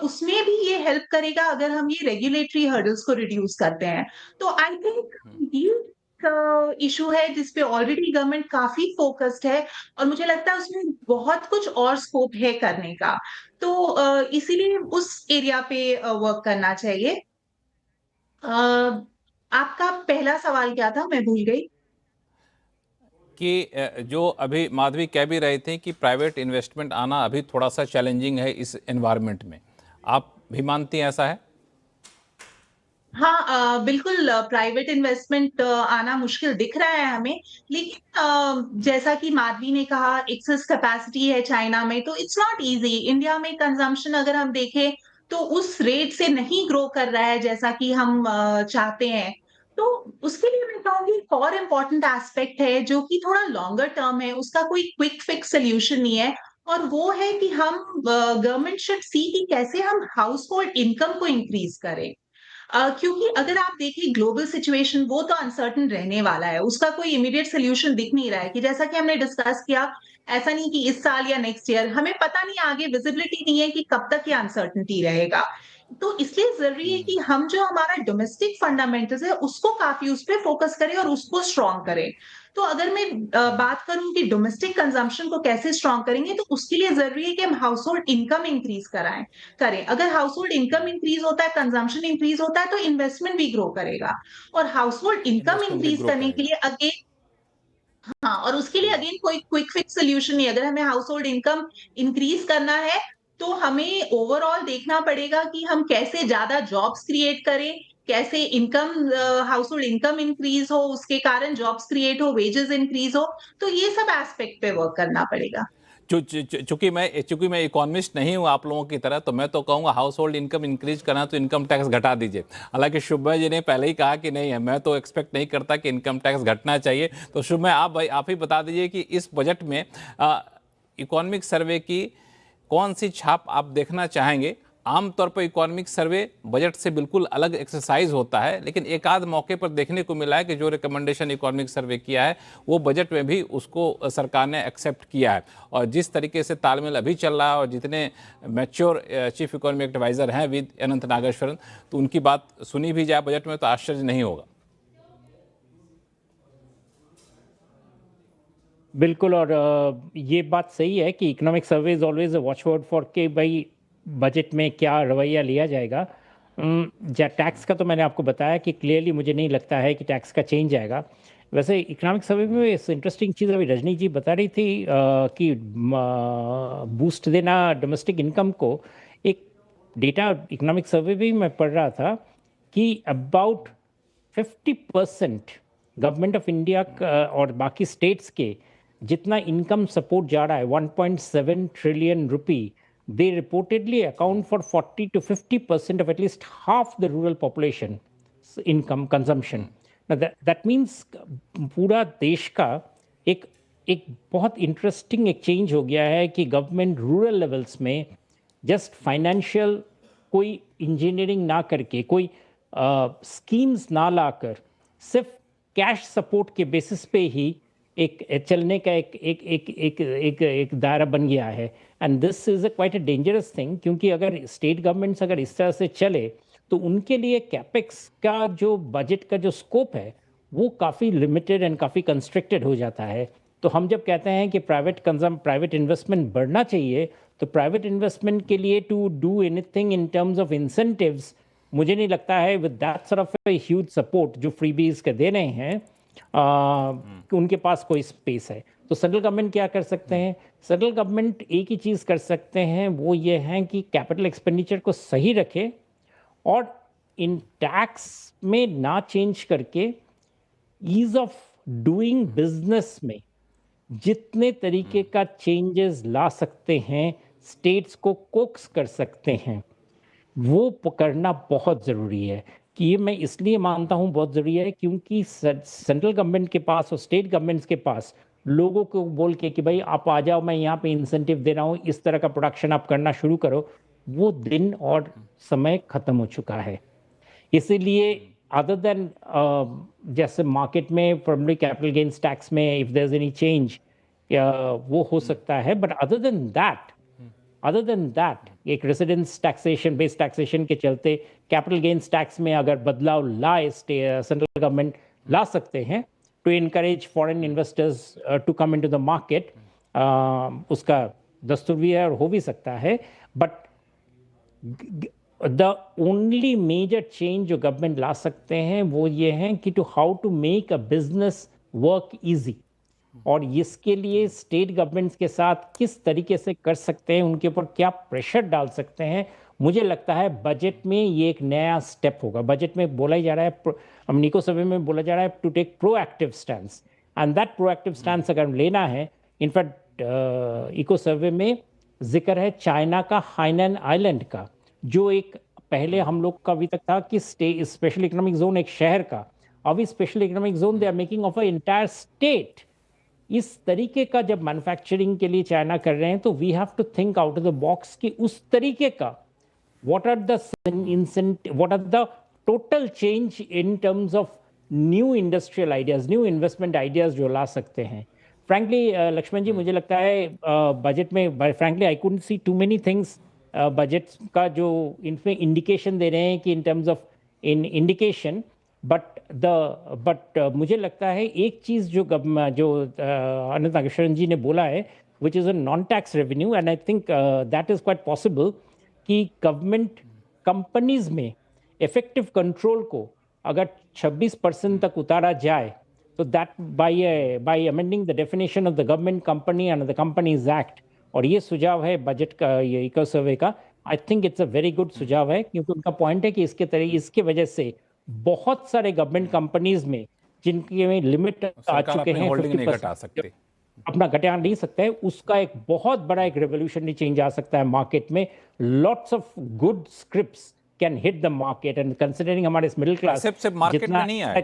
उसमें भी ये हेल्प करेगा अगर हम ये रेगुलेटरी हर्डल्स को रिड्यूस करते हैं। तो आई थिंक ये इशू है जिसपे ऑलरेडी गवर्नमेंट काफी फोकस्ड है और मुझे लगता है उसमें बहुत कुछ और स्कोप है करने का, तो इसीलिए उस एरिया पे वर्क करना चाहिए। आपका पहला सवाल क्या था, मैं भूल गई। कि जो अभी माधवी कह भी रहे थे कि प्राइवेट इन्वेस्टमेंट आना अभी थोड़ा सा चैलेंजिंग है इस एनवायरनमेंट में, आप भी मानती हैं ऐसा है? हाँ, बिल्कुल प्राइवेट इन्वेस्टमेंट आना मुश्किल दिख रहा है हमें, लेकिन जैसा कि माधवी ने कहा एक्सेस कैपेसिटी है चाइना में, तो इट्स नॉट इजी। इंडिया में कंजम्पशन अगर हम देखें तो उस रेट से नहीं ग्रो कर रहा है जैसा कि हम चाहते हैं। तो उसके लिए मैं कहूँगी एक और इम्पोर्टेंट एस्पेक्ट है जो कि थोड़ा लॉन्गर टर्म है, उसका कोई क्विक फिक्स सोल्यूशन नहीं है, और वो है कि हम गवर्नमेंट शुड सी कि कैसे हम हाउस होल्ड इनकम को इंक्रीज करें। क्योंकि अगर आप देखिए ग्लोबल सिचुएशन वो तो अनसर्टन रहने वाला है, उसका कोई इमीडिएट सोल्यूशन दिख नहीं रहा है, कि जैसा कि हमने डिस्कस किया, ऐसा नहीं कि इस साल या नेक्स्ट ईयर, हमें पता नहीं, आगे विजिबिलिटी नहीं है कि कब तक ये अनसर्टनिटी रहेगा। तो इसलिए जरूरी है कि हम जो हमारा डोमेस्टिक फंडामेंटल्स है उसको काफी उस पर फोकस करें और उसको स्ट्रॉन्ग करें। तो अगर मैं बात करूं कि डोमेस्टिक कंजम्पशन को कैसे स्ट्रॉन्ग करेंगे, तो उसके लिए जरूरी है कि हम हाउस होल्ड इनकम इंक्रीज करें। अगर हाउस होल्ड इनकम इंक्रीज होता है, कंजम्पशन इंक्रीज होता है, तो इन्वेस्टमेंट भी ग्रो करेगा। और हाउस होल्ड इनकम इंक्रीज करने के लिए अगेन, हाँ, और उसके लिए अगेन कोई क्विक फिक्स सोल्यूशन नहीं। अगर हमें हाउस होल्ड इनकम इंक्रीज करना है तो हमें ओवरऑल देखना पड़ेगा कि हम कैसे ज्यादा जॉब्स क्रिएट करें, कैसे income, house hold income increase हो, उसके कारण जॉब्स क्रिएट हो, वेजेस इंक्रीज हो, तो ये सब एस्पेक्ट पे वर्क करना पड़ेगा। चूंकि मैं इकोनॉमिस्ट नहीं हूं आप लोगों की तरह, तो मैं तो कहूंगा हाउस होल्ड इनकम इंक्रीज करना तो इनकम टैक्स घटा दीजिए। हालांकि शुभमय जी ने पहले ही कहा कि नहीं है, मैं तो एक्सपेक्ट नहीं करता कि इनकम टैक्स घटना चाहिए। तो शुभमय, आप ही बता दीजिए कि इस बजट में इकोनॉमिक सर्वे की कौन सी छाप आप देखना चाहेंगे? आमतौर पर इकोनॉमिक सर्वे बजट से बिल्कुल अलग एक्सरसाइज होता है, लेकिन एक आध मौके पर देखने को मिला है कि जो रिकमेंडेशन इकोनॉमिक सर्वे किया है वो बजट में भी उसको सरकार ने एक्सेप्ट किया है। और जिस तरीके से तालमेल अभी चल रहा है और जितने मैच्योर चीफ इकोनॉमिक एडवाइज़र हैं विद अनंत नागेश्वरन, तो उनकी बात सुनी भी जाए बजट में तो आश्चर्य नहीं होगा। बिल्कुल। और ये बात सही है कि economic survey is always a watchword for के भाई बजट में क्या रवैया लिया जाएगा। टैक्स का तो मैंने आपको बताया कि क्लियरली मुझे नहीं लगता है कि टैक्स का चेंज आएगा। वैसे इकोनॉमिक सर्वे में इस इंटरेस्टिंग चीज़ अभी रजनी जी बता रही थी कि बूस्ट देना डोमेस्टिक इनकम को। एक डेटा इकोनॉमिक सर्वे भी मैं पढ़ रहा था कि अबाउट 50% गवर्नमेंट ऑफ इंडिया और बाकी स्टेट्स के जितना इनकम सपोर्ट जा रहा है 1.7 trillion rupee, they reportedly account for 40 to 50% of at least half the rural population income consumption. Now that means पूरा देश का एक एक बहुत इंटरेस्टिंग एक चेंज हो गया है कि गवर्नमेंट रूरल लेवल्स में जस्ट फाइनेंशियल कोई इंजीनियरिंग ना करके, कोई स्कीम्स ना लाकर, सिर्फ कैश सपोर्ट के बेसिस पे ही एक चलने का एक दायरा बन गया है। And this is quite a dangerous thing, क्योंकि अगर स्टेट गवर्नमेंट्स अगर इस तरह से चले तो उनके लिए कैपेक्स का जो बजट का जो स्कोप है वो काफ़ी लिमिटेड एंड काफ़ी कंस्ट्रिक्टेड हो जाता है। तो हम जब कहते हैं कि प्राइवेट इन्वेस्टमेंट बढ़ना चाहिए, तो प्राइवेट इन्वेस्टमेंट के लिए to do anything in terms of incentives, मुझे नहीं लगता है with that sort of a huge support जो फ्रीबीज के दे रहे हैं उनके पास कोई स्पेस है। तो सेंट्रल गवर्नमेंट क्या कर सकते हैं? सेंट्रल गवर्नमेंट एक ही चीज़ कर सकते हैं, वो ये है कि कैपिटल एक्सपेंडिचर को सही रखे और इन टैक्स में ना चेंज करके ईज ऑफ डूइंग बिजनेस में जितने तरीके का चेंजेस ला सकते हैं, स्टेट्स को कोक्स कर सकते हैं, वो पकड़ना बहुत ज़रूरी है। कि ये मैं इसलिए मानता हूँ बहुत ज़रूरी है क्योंकि सेंट्रल गवर्नमेंट के पास और स्टेट गवर्नमेंट्स के पास लोगों को बोल के कि भाई आप आ जाओ, मैं यहाँ पे इंसेंटिव दे रहा हूँ, इस तरह का प्रोडक्शन आप करना शुरू करो, वो दिन और समय ख़त्म हो चुका है। इसीलिए अदर देन जैसे मार्केट में प्राइमरी कैपिटल गेन्स टैक्स में if there is any change वो हो सकता है, बट अदर देन दैट एक रेसिडेंस टैक्सेशन बेस्ड टैक्सेशन के चलते कैपिटल गेन्स टैक्स में अगर बदलाव लाए सेंट्रल गवर्नमेंट ला सकते हैं to encourage foreign investors to come into the market, उसका दस्तूर भी है और हो भी सकता है। But the only major change जो गवर्नमेंट ला सकते हैं वो ये है कि to how to make a business work easy, और इसके लिए स्टेट गवर्नमेंट्स के साथ किस तरीके से कर सकते हैं, उनके ऊपर क्या प्रेशर डाल सकते हैं। मुझे लगता है बजट में ये एक नया स्टेप होगा। बजट में बोला ही जा रहा है, निको सर्वे में बोला जा रहा है to take proactive stance, and that proactive stance अगर लेना है, इनफैक्ट इको सर्वे में जिक्र है चाइना का हाइनन आइलैंड का, जो एक पहले हम लोग का अभी तक था कि स्पेशल इकोनॉमिक जोन एक शहर का, अभी special economic zone they are making of a entire state. इस तरीके का जब मैन्युफैक्चरिंग के लिए चाइना कर रहे हैं तो we have to think out of the box कि उस तरीके का what are the total change in terms of new industrial ideas, new investment ideas जो ला सकते हैं। फ्रैंकली लक्ष्मण जी, मुझे लगता है बजट में frankly I couldn't see too many things budget का जो इनमें इंडिकेशन दे रहे हैं कि in terms of indication, but मुझे लगता है एक चीज़ जो अनंत नागेश्वरन जी ने बोला है, which is a non tax revenue, and I think that is quite possible कि गवर्नमेंट कंपनीज में इफेक्टिव कंट्रोल को अगर 26% तक उतारा जाए, तो that bye amending the definition of the government company and the companies act, और ये सुझाव है बजट का, ये इको सर्वे का, I think it's a very good सुझाव है, क्योंकि उनका पॉइंट है कि इसके वजह से बहुत सारे गवर्नमेंट कंपनीज में जिनके में लिमिट आ चुके हैं, होल्डिंग नहीं घटा सकते, अपना घटा नहीं सकता है, उसका एक बहुत बड़ा एक रेवोल्यूशनरी चेंज आ सकता है मार्केट में। Lots of good scripts can hit the market, and considering हमारे मिडिल क्लास सिर्फ मार्केट में नहीं आए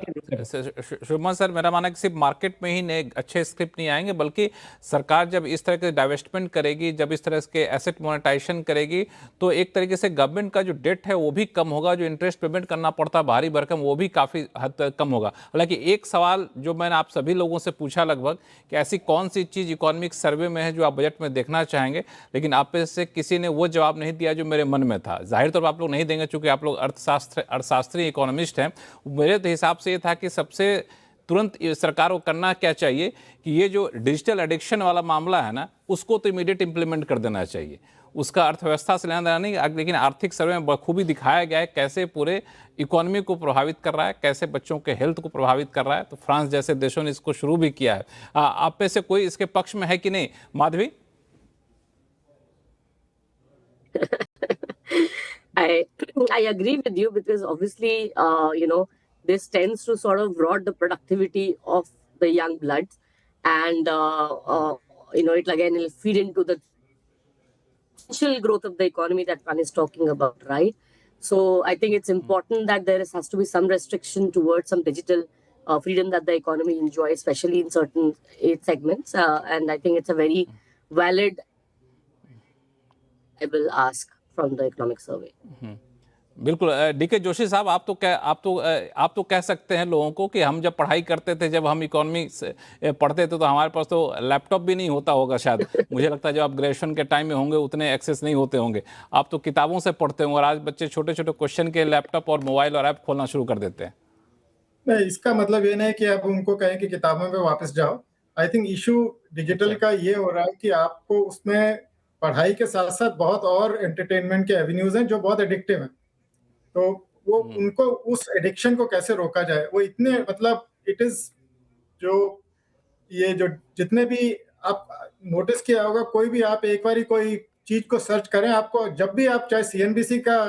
शुभमन सर, मेरा मानना है कि सिर्फ मार्केट में ही नए अच्छे स्क्रिप्ट नहीं आएंगे, बल्कि सरकार जब इस तरह के डाइवेस्टमेंट करेगी, जब इस तरह के एसेट मोनेटाइजेशन करेगी, तो एक तरीके से गवर्नमेंट का जो डेट है वो भी कम होगा, जो इंटरेस्ट पेमेंट करना पड़ता भारी भरकम, वो भी काफ़ी हद तक कम होगा। हालांकि एक सवाल जो मैंने आप सभी लोगों से पूछा लगभग कि ऐसी कौन सी चीज़ इकोनॉमिक सर्वे में है जो आप बजट में देखना चाहेंगे, लेकिन आप में से किसी ने वो जवाब नहीं दिया जो मेरे मन में था। जाहिर तौर पर आप लोग नहीं देंगे, चूंकि आप लोग अर्थशास्त्री इकोनॉमिस्ट हैं। मेरे हिसाब से ये था कि सबसे तुरंत सरकार को करना क्या चाहिए कि ये जो डिजिटल एडिक्शन वाला मामला है ना, उसको तो इमीडिएट इंप्लीमेंट कर देना चाहिए। उसका अर्थव्यवस्था से लेना देना नहीं, लेकिन आर्थिक सर्वे में बखूबी दिखाया गया है कैसे पूरे इकोनॉमी को प्रभावित कर रहा है, कैसे बच्चों के हेल्थ को प्रभावित कर रहा है। तो फ्रांस जैसे देशों ने इसको शुरू भी किया है। आप में से कोई इसके पक्ष में है कि नहीं, Madhavi? I agree with you because obviously, this tends to sort of rot the productivity of the young bloods, and it again will feed into the potential growth of the economy that one is talking about, right? So I think it's important that there has to be some restriction towards some digital freedom that the economy enjoys, especially in certain age segments, and I think it's a very valid ask from the economic survey. बिल्कुल। डीके जोशी साहब, आप तो कह सकते हैं लोगों को कि हम जब पढ़ाई करते थे, जब हम इकोनॉमी पढ़ते थे, तो हमारे पास तो लैपटॉप भी नहीं होता होगा शायद। मुझे लगता है जब आप ग्रेजुएशन के टाइम में होंगे उतने एक्सेस नहीं होते होंगे, आप तो किताबों से पढ़ते होंगे। और आज बच्चे छोटे छोटे क्वेश्चन के लैपटॉप और मोबाइल और ऐप खोलना शुरू कर देते हैं। नहीं, इसका मतलब ये नहीं कि आप उनको कहें कि किताबों पे वापस जाओ। आई थिंक इशू डिजिटल का ये हो रहा है कि आपको उसमें पढ़ाई के साथ साथ बहुत और एंटरटेनमेंट के एवेन्यूज हैं जो बहुत एडिक्टिव हैं। तो वो उनको उस एडिक्शन को कैसे रोका जाए, वो इतने मतलब इट इज जो जितने भी आप नोटिस किया होगा, कोई भी आप एक बार कोई चीज को सर्च करें, आपको जब भी आप चाहे CNBC का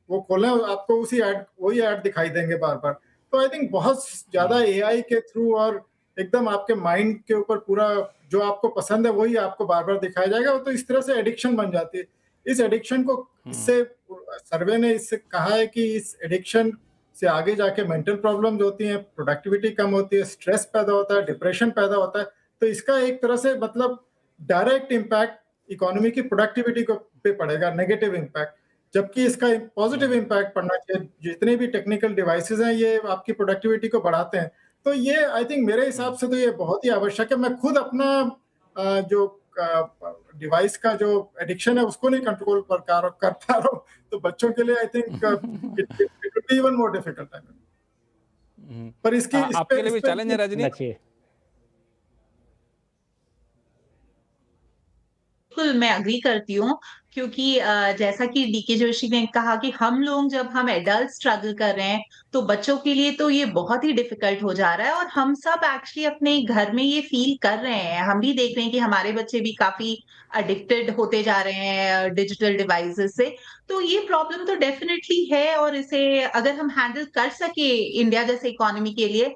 वो खोलें, आपको वही ऐड दिखाई देंगे बार बार। तो आई थिंक बहुत ज्यादा AI के थ्रू और एकदम आपके माइंड के ऊपर पूरा जो आपको पसंद है वही आपको बार बार दिखाया जाएगा। तो इस तरह से एडिक्शन बन जाती है। इस एडिक्शन को इससे सर्वे ने इससे कहा है कि इस एडिक्शन से आगे जाके मेंटल प्रॉब्लम्स होती हैं, प्रोडक्टिविटी कम होती है, स्ट्रेस पैदा होता है, डिप्रेशन पैदा होता है। तो इसका एक तरह से मतलब डायरेक्ट इम्पैक्ट इकोनॉमी की प्रोडक्टिविटी को पे पड़ेगा, नेगेटिव इम्पैक्ट, जबकि इसका पॉजिटिव इम्पैक्ट पड़ना चाहिए। जितने भी टेक्निकल डिवाइसेस हैं ये आपकी प्रोडक्टिविटी को बढ़ाते हैं। तो ये आई थिंक मेरे हिसाब से तो ये बहुत ही आवश्यक है। मैं खुद अपना जो डिवाइस का जो एडिक्शन है उसको नहीं कंट्रोल कर पा रहा हूँ, तो बच्चों के लिए I think it will be even more difficult time. पर इसकी आपके लिए भी चैलेंज है रजनी? बिल्कुल, मैं अग्री करती हूँ, क्योंकि जैसा कि डीके जोशी ने कहा कि जब हम एडल्ट स्ट्रगल कर रहे हैं, तो बच्चों के लिए तो ये बहुत ही डिफिकल्ट हो जा रहा है। और हम सब एक्चुअली अपने घर में ये फील कर रहे हैं। हम भी देख रहे हैं कि हमारे बच्चे भी काफी एडिक्टेड होते जा रहे हैं डिजिटल डिवाइसेस से। तो ये प्रॉब्लम तो डेफिनेटली है, और इसे अगर हम हैंडल कर सके इंडिया जैसे इकोनॉमी के लिए,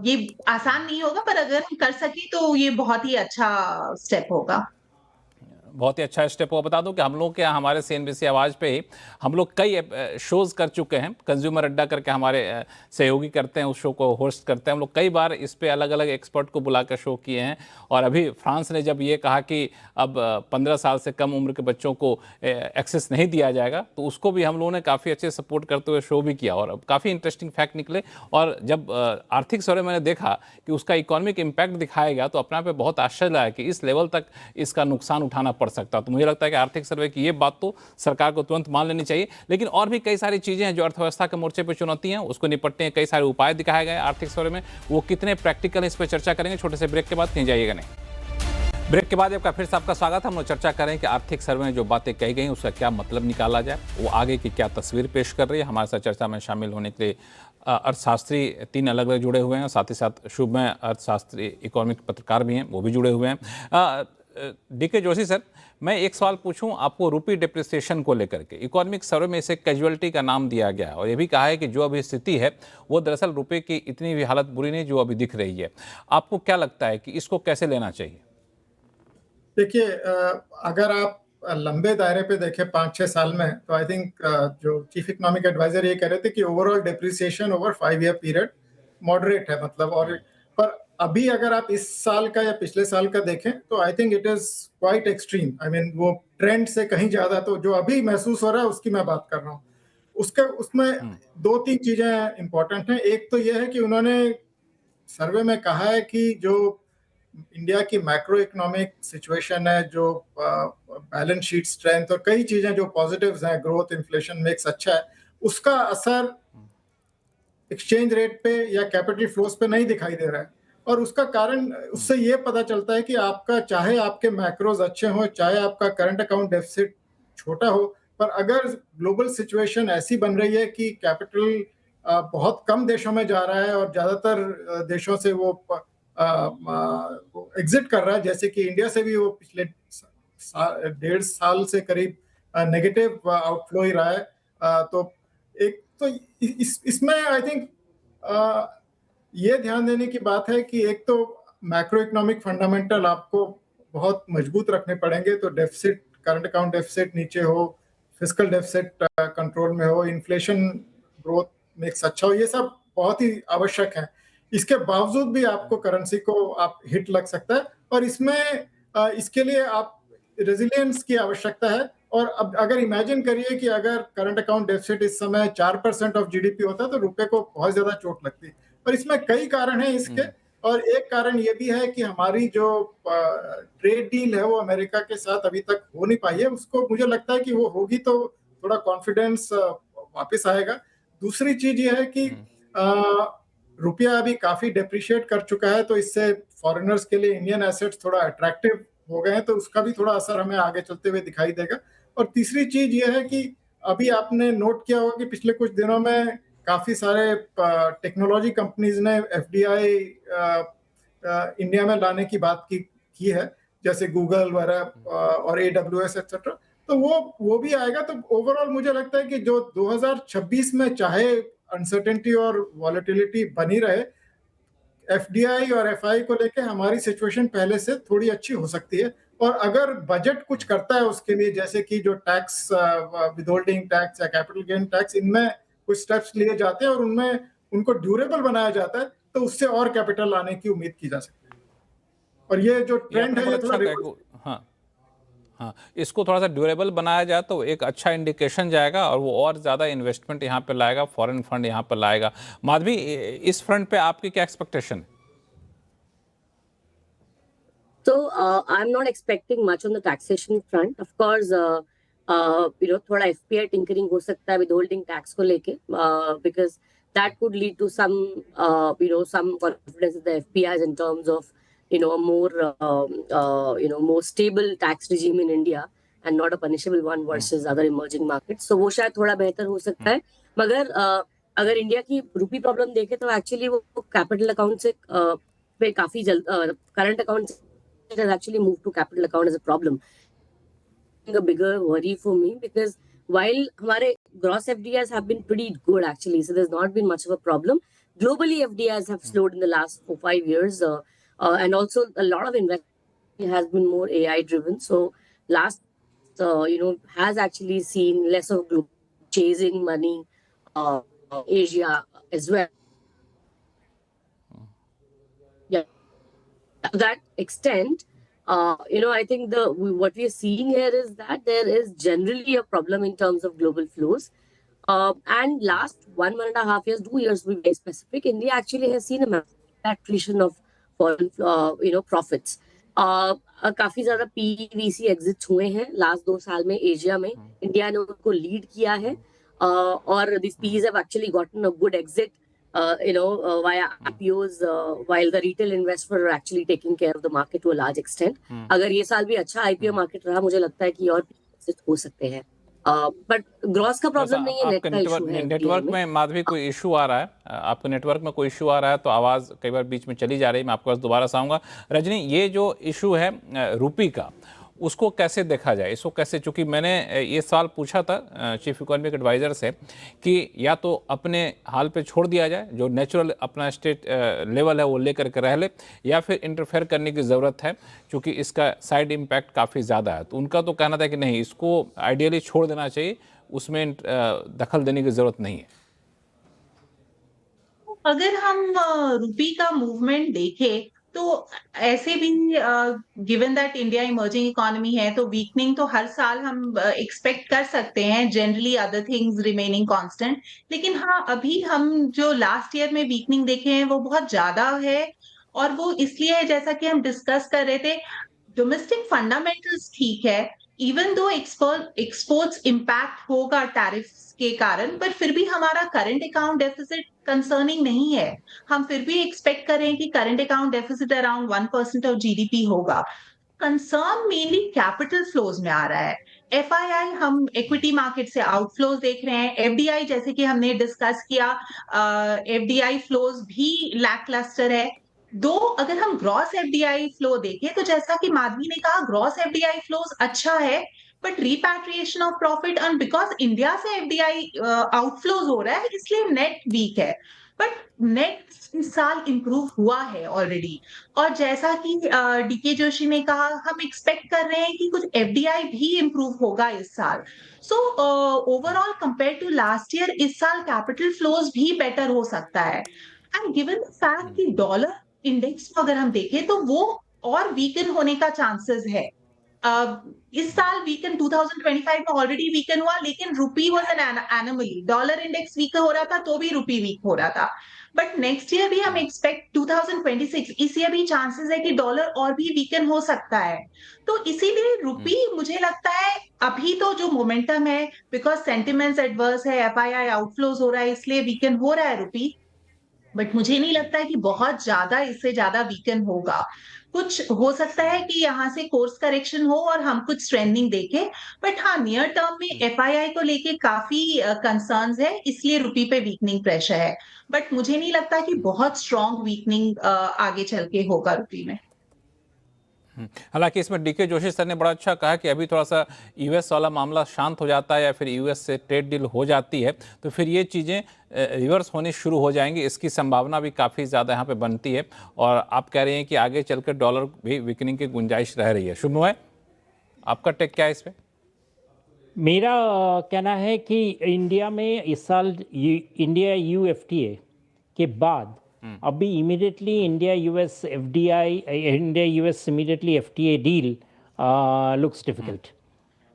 ये आसान नहीं होगा, पर अगर हम कर सके तो ये बहुत ही अच्छा स्टेप होगा। बहुत ही अच्छा स्टेप हो। बता दूं कि हम लोग के यहाँ हमारे CNBC आवाज़ पे ही हम लोग कई शोज़ कर चुके हैं। कंज्यूमर अड्डा करके हमारे सहयोगी करते हैं, उस शो को होस्ट करते हैं हम लोग। कई बार इस पे अलग अलग एक्सपर्ट को बुला कर शो किए हैं। और अभी फ्रांस ने जब ये कहा कि अब 15 साल से कम उम्र के बच्चों को एक्सेस नहीं दिया जाएगा, तो उसको भी हम लोगों ने काफ़ी अच्छे सपोर्ट करते हुए शो भी किया और काफ़ी इंटरेस्टिंग फैक्ट निकले। और जब आर्थिक सर्वे मैंने देखा कि उसका इकोनॉमिक इम्पैक्ट दिखाया गया, तो अपने आप में बहुत आश्चर्य लगा कि इस लेवल तक इसका नुकसान उठाना पड़ सकता। तो मुझे लगता है कि आर्थिक सर्वे की ये बात तो सरकार को तुरंत मान लेनी चाहिए। लेकिन और भी कई सारी चीजें हैं जो अर्थव्यवस्था के मोर्चे पर चुनौती हैं, उसको निपटने के कई सारे उपाय दिखाए गए आर्थिक सर्वे में। वो कितने प्रैक्टिकल है, इस पर चर्चा करेंगे छोटे से ब्रेक के बाद। कहीं जाइएगा नहीं। ब्रेक के बाद आपका फिर से आपका स्वागत है। हम लोग चर्चा करें कि आर्थिक सर्वे में जो बातें कही गई उसका क्या मतलब निकाला जाए, वो आगे की क्या तस्वीर पेश कर रही है। हमारे साथ चर्चा में शामिल होने के लिए अर्थशास्त्री 3 अलग अलग जुड़े हुए हैं, साथ ही साथ शुभमय अर्थशास्त्री इकोनॉमिक पत्रकार भी हैं, वो भी जुड़े हुए हैं। डीके जोशी सर, मैं एक सवाल पूछूं आपको रुपी डिप्रिसिएशन को लेकर के। इकोनॉमिक सर्वे में इसे कैजुअलिटी का नाम दिया गया है और ये भी कहा है कि जो अभी स्थिति है वो दरअसल रुपये की इतनी भी हालत बुरी नहीं जो अभी दिख रही है। आपको क्या लगता है कि इसको कैसे लेना चाहिए? देखिए, अगर आप लंबे दायरे पे देखें 5-6 साल में, तो आई थिंक जो चीफ इकोनॉमिक एडवाइजर ये कह रहे थे कि overall depreciation over 5 year period moderate है, मतलब। और पर अभी अगर आप इस साल का या पिछले साल का देखें तो I think it is quite extreme. I mean वो ट्रेंड से कहीं ज्यादा तो जो अभी महसूस हो रहा है उसकी मैं बात कर रहा हूँ। उसमें 2-3 चीजें इंपॉर्टेंट हैं। एक तो ये है कि उन्होंने सर्वे में कहा है कि जो इंडिया की मैक्रो इकोनॉमिक सिचुएशन है, जो बैलेंस शीट स्ट्रेंथ और कई चीजें जो पॉजिटिव्स हैं, ग्रोथ, इन्फ्लेशन मिक्स अच्छा है, उसका असर एक्सचेंज रेट पे या कैपिटल फ्लोज पे नहीं दिखाई दे रहा है। और उसका कारण उससे ये पता चलता है कि आपका चाहे आपके मैक्रोज अच्छे हों, चाहे आपका करंट अकाउंट डेफिसिट छोटा हो, पर अगर ग्लोबल सिचुएशन ऐसी बन रही है कि कैपिटल बहुत कम देशों में जा रहा है और ज्यादातर देशों से वो एग्जिट कर रहा है, जैसे कि इंडिया से भी वो पिछले 1.5 साल से करीब नेगेटिव आउटफ्लो ही रहा है। तो एक तो इसमें आई थिंक ये ध्यान देने की बात है कि एक तो मैक्रो इकोनॉमिक फंडामेंटल आपको बहुत मजबूत रखने पड़ेंगे, तो डेफिसिट, करंट अकाउंट डेफिसिट नीचे हो, फिस्कल डेफिसिट कंट्रोल में हो, इन्फ्लेशन ग्रोथ मिक्स अच्छा हो, ये सब बहुत ही आवश्यक है। इसके बावजूद भी आपको करेंसी को आप हिट लग सकता है, और इसमें इसके लिए आप रेजिलियंस की आवश्यकता है। और अब अगर इमेजिन करिए कि अगर करंट अकाउंट डेफिसिट इस समय 4% ऑफ जीडीपी होता तो रुपए को बहुत ज्यादा चोट लगती। और इसमें कई कारण हैं इसके, और एक कारण ये भी है कि हमारी जो ट्रेड डील है वो अमेरिका के साथ अभी तक हो नहीं पाई है। उसको मुझे लगता है कि वो होगी तो थोड़ा कॉन्फिडेंस वापस आएगा। दूसरी चीज ये है कि रुपया अभी काफी डेप्रिशिएट कर चुका है, तो इससे फॉरेनर्स के लिए इंडियन एसेट्स थोड़ा अट्रैक्टिव हो गए हैं, तो उसका भी थोड़ा असर हमें आगे चलते हुए दिखाई देगा। और तीसरी चीज ये है कि अभी आपने नोट किया होगा कि पिछले कुछ दिनों में काफी सारे टेक्नोलॉजी कंपनीज ने एफडीआई इंडिया में लाने की बात की है, जैसे गूगल वगैरह और AWS एक्सेट्रा। तो वो भी आएगा। तो ओवरऑल मुझे लगता है कि जो 2026 में चाहे अनसर्टेनिटी और वॉलेटिलिटी बनी रहे, एफडीआई और एफआई को लेके हमारी सिचुएशन पहले से थोड़ी अच्छी हो सकती है। और अगर बजट कुछ करता है उसके लिए, जैसे कि जो टैक्स, विदहोल्डिंग टैक्स या कैपिटल गेन टैक्स, इनमें कुछ स्टेप्स लिए जाते हैं और उनमें उनको ड्यूरेबल बनाया जाता है, तो उससे और कैपिटल लाने की उम्मीद की जा सकती है। और ये जो ट्रेंड है ये थोड़ा हाँ, इसको थोड़ा सा ड्यूरेबल बनाया जाए तो एक अच्छा इंडिकेशन जाएगा और वो और ज़्यादा इन्वेस्टमेंट यहाँ पे लाएगा, फॉरेन फंड यहाँ पर लाएगा। माधवी, इस फ्रंट पे आपकी क्या एक्सपेक्टेशन है? So I'm not expecting much on the taxation front. Of course, थोड़ा FPI tinkering हो सकता है withholding tax को लेके, because that could lead to some some confidence in the FPIs in terms of a more stable tax regime in India and not a punishable one versus other emerging markets. So वो शायद थोड़ा बेहतर हो सकता है। मगर अगर इंडिया की रूपी प्रॉब्लम देखे तो एक्चुअली वो कैपिटल अकाउंट से पे काफी जल्द current account has actually moved to capital account as a problem. A bigger worry for me, because while हमारे gross FDIs have been pretty good actually, so there's not been much of a problem. Globally, FDIs have slowed in the last 4-5 years, and also a lot of investment has been more AI driven. So last has actually seen less of group chasing money, Asia as well. Yeah. To that extent, I think what we are seeing here is that there is generally a problem in terms of global flows. And last 1.5 years, 2 years, to be very specific, India actually has seen a massive attrition of foreign, profits. काफी ज्यादा PVC एग्जिट हुए हैं लास्ट 2 साल में एशिया में। इंडिया ने उनको लीड किया है, और this PEs have actually gotten a good exit via IPOs, while the retail investors are actually taking care of the market to a large extent. अगर ये साल भी अच्छा IPO मार्केट रहा, मुझे लगता है कि और हो सकते हैं। बट ग्रॉस का प्रॉब्लम नहीं है, नेट का इशू है। नेटवर्क में माधवी कोई इशू आ रहा है? आपके नेटवर्क में कोई इशू आ रहा है तो आवाज़ कई बार बीच में चली जा रही है, मैं आपके पास दोबारा से आऊँगा। रजनी, ये जो इशू है रुपी का, उसको कैसे देखा जाए, इसको कैसे, चूँकि मैंने ये सवाल पूछा था चीफ इकोनॉमिक एडवाइज़र से कि या तो अपने हाल पे छोड़ दिया जाए, जो नेचुरल अपना स्टेट लेवल है वो लेकर के रह ले, या फिर इंटरफेयर करने की ज़रूरत है क्योंकि इसका साइड इम्पैक्ट काफ़ी ज़्यादा है। तो उनका तो कहना था कि नहीं, इसको आइडियली छोड़ देना चाहिए, उसमें दखल देने की ज़रूरत नहीं है। अगर हम रुपी का मूवमेंट देखें तो ऐसे भी given that India emerging economy है, तो वीकनिंग तो हर साल हम एक्सपेक्ट कर सकते हैं, generally other things remaining constant. लेकिन हाँ, अभी हम जो लास्ट ईयर में वीकनिंग देखे हैं वो बहुत ज्यादा है, और वो इसलिए है, जैसा कि हम डिस्कस कर रहे थे, डोमेस्टिक फंडामेंटल्स ठीक है, इवन दो एक्सपोर्ट्स इम्पैक्ट होगा टैरिफ्स के कारण, पर फिर भी हमारा करंट अकाउंट डेफिसिट कंसर्निंग नहीं है। हम फिर भी एक्सपेक्ट करें कि current account deficit around 1% of GDP होगा। कंसर्न मेनली कैपिटल फ्लोज में आ रहा है। एफआईआई हम इक्विटी मार्केट से आउटफ्लोज देख रहे हैं। एफडीआई जैसे कि हमने डिस्कस किया, एफडीआई फ्लोज भी लैकलस्टर है। दो अगर हम ग्रॉस एफडीआई फ्लो देखें तो जैसा कि माधवी ने कहा, ग्रॉस एफडीआई फ्लोज अच्छा है, but repatriation of profit and because India से एफडीआई आउटफ्लोज हो रहा है इसलिए नेट वीक है। बट नेट इस साल इंप्रूव हुआ है ऑलरेडी। और जैसा कि डीके जोशी ने कहा, हम एक्सपेक्ट कर रहे हैं कि कुछ एफडीआई भी इंप्रूव होगा इस साल। So overall compare to last year इस साल कैपिटल फ्लोज भी बेटर हो सकता है। एंड गिवन द फैक्ट कि डॉलर इंडेक्स को अगर हम देखें तो वो और वीकन होने का चांसेस है। इस साल वीकन 2025 में ऑलरेडी वीकन हुआ, लेकिन rupee was an anomaly. Dollar index weak हो रहा था तो भी रुपी वीक हो रहा था। बट नेक्स्ट ईयर भी हम एक्सपेक्ट 2026 इस ईयर भी चांसेस है कि डॉलर और भी वीकन हो सकता है। तो इसीलिए रुपी मुझे लगता है अभी तो जो मोमेंटम है, बिकॉज सेंटिमेंट्स एडवर्स है, एफआईआई आउटफ्लोज हो रहा है, इसलिए वीकन हो रहा है रुपी। बट मुझे नहीं लगता है कि बहुत ज्यादा इससे ज्यादा वीकन होगा। कुछ हो सकता है कि यहाँ से कोर्स करेक्शन हो और हम कुछ स्ट्रेंथनिंग देखें। बट हाँ, नियर टर्म में एफआईआई को लेके काफी कंसर्न्स है, इसलिए रुपी पे वीकनिंग प्रेशर है। बट मुझे नहीं लगता कि बहुत स्ट्रॉन्ग वीकनिंग आगे चल के होगा रुपी में। हालांकि इसमें डीके जोशी सर ने बड़ा अच्छा कहा कि अभी थोड़ा सा यूएस वाला मामला शांत हो जाता है या फिर यूएस से ट्रेड डील हो जाती है तो फिर ये चीज़ें रिवर्स होनी शुरू हो जाएंगी। इसकी संभावना भी काफ़ी ज़्यादा यहाँ पे बनती है और आप कह रहे हैं कि आगे चलकर डॉलर भी वीकनिंग की गुंजाइश रह रही है। शुभमय, आपका टेक क्या है इस पर? मेरा कहना है कि इंडिया में इस साल इंडिया यूएफटीए के बाद अभी immediately India US immediately FTA deal looks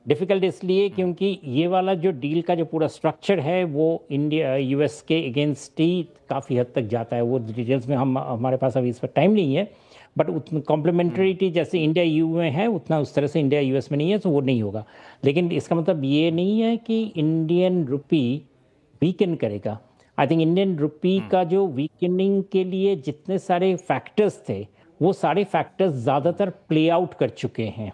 difficult इसलिए क्योंकि ये वाला जो डील का जो पूरा स्ट्रक्चर है वो इंडिया यूएस के अगेंस्ट ही काफ़ी हद तक जाता है। वो डिटेल्स में हमारे पास अभी इस पर टाइम नहीं है, बट उतना कॉम्प्लीमेंट्रिटी जैसे इंडिया यू में है उतना उस तरह से इंडिया यूएस में नहीं है, तो वो नहीं होगा। लेकिन इसका मतलब ये नहीं है कि इंडियन रुपी वीकन करेगा। आई थिंक इंडियन रुपी का जो वीकनिंग के लिए जितने सारे फैक्टर्स थे वो सारे फैक्टर्स ज़्यादातर प्ले आउट कर चुके हैं।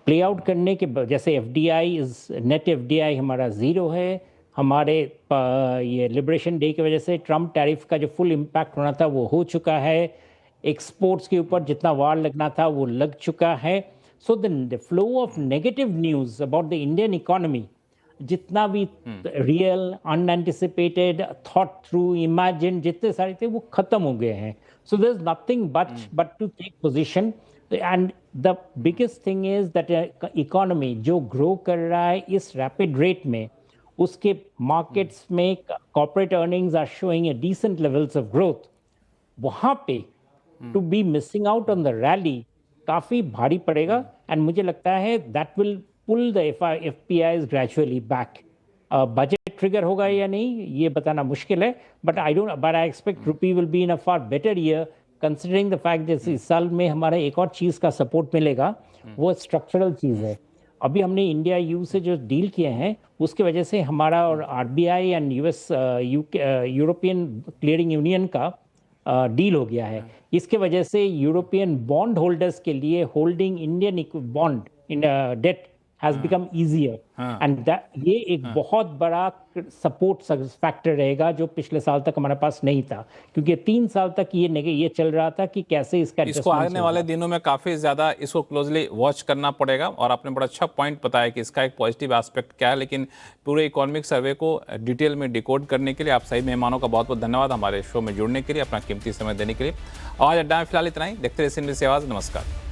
प्ले आउट करने के जैसे एफडीआई नेट एफडीआई हमारा ज़ीरो है। हमारे ये लिबरेशन डे की वजह से ट्रम्प टैरिफ का जो फुल इम्पैक्ट होना था वो हो चुका है। एक्सपोर्ट्स के ऊपर जितना वार लगना था वो लग चुका है। So the flow of negative news about the Indian economy जितना भी real unanticipated thought through imagine जितने सारे थे वो खत्म हो गए हैं। So there is nothing but to take position. And the biggest thing is that economy जो ग्रो कर रहा है इस रैपिड रेट में, उसके मार्केट्स में corporate earnings are showing a decent levels of growth. वहाँ पे to be missing out on the rally काफ़ी भारी पड़ेगा। एंड मुझे लगता है that will pull the FPIs gradually back. Budget trigger होगा या नहीं ये बताना मुश्किल है, but I expect rupee will be in a far better year considering the fact that इस साल में हमारा एक और चीज़ का सपोर्ट मिलेगा, वो स्ट्रक्चरल चीज़ है। अभी हमने इंडिया यू से जो डील किए हैं उसके वजह से हमारा और RBI and US European clearing union का डील हो गया है। इसके वजह से यूरोपियन बॉन्ड होल्डर्स के लिए holding Indian bond in debt has become easier and ये एक बहुत बड़ा सपोर्ट फैक्टर रहेगा जो पिछले साल तक हमारे पास नहीं था, क्योंकि 3 साल तक ये चल रहा था कि कैसे इसको आने वाले दिनों में काफ़ी ज़्यादा इसको क्लोजली वॉच करना पड़ेगा। और आपने बड़ा अच्छा पॉइंट बताया कि इसका एक पॉजिटिव एस्पेक्ट क्या है, लेकिन पूरे इकोनॉमिक सर्वे को डिटेल में डिकोड करने के लिए आप सही मेहमानों का बहुत बहुत धन्यवाद हमारे शो में जुड़ने के लिए, अपना कीमती समय देने के लिए। आज अड्डा में फिलहाल इतना ही। देखते रहिए CNBC आवाज़। नमस्कार।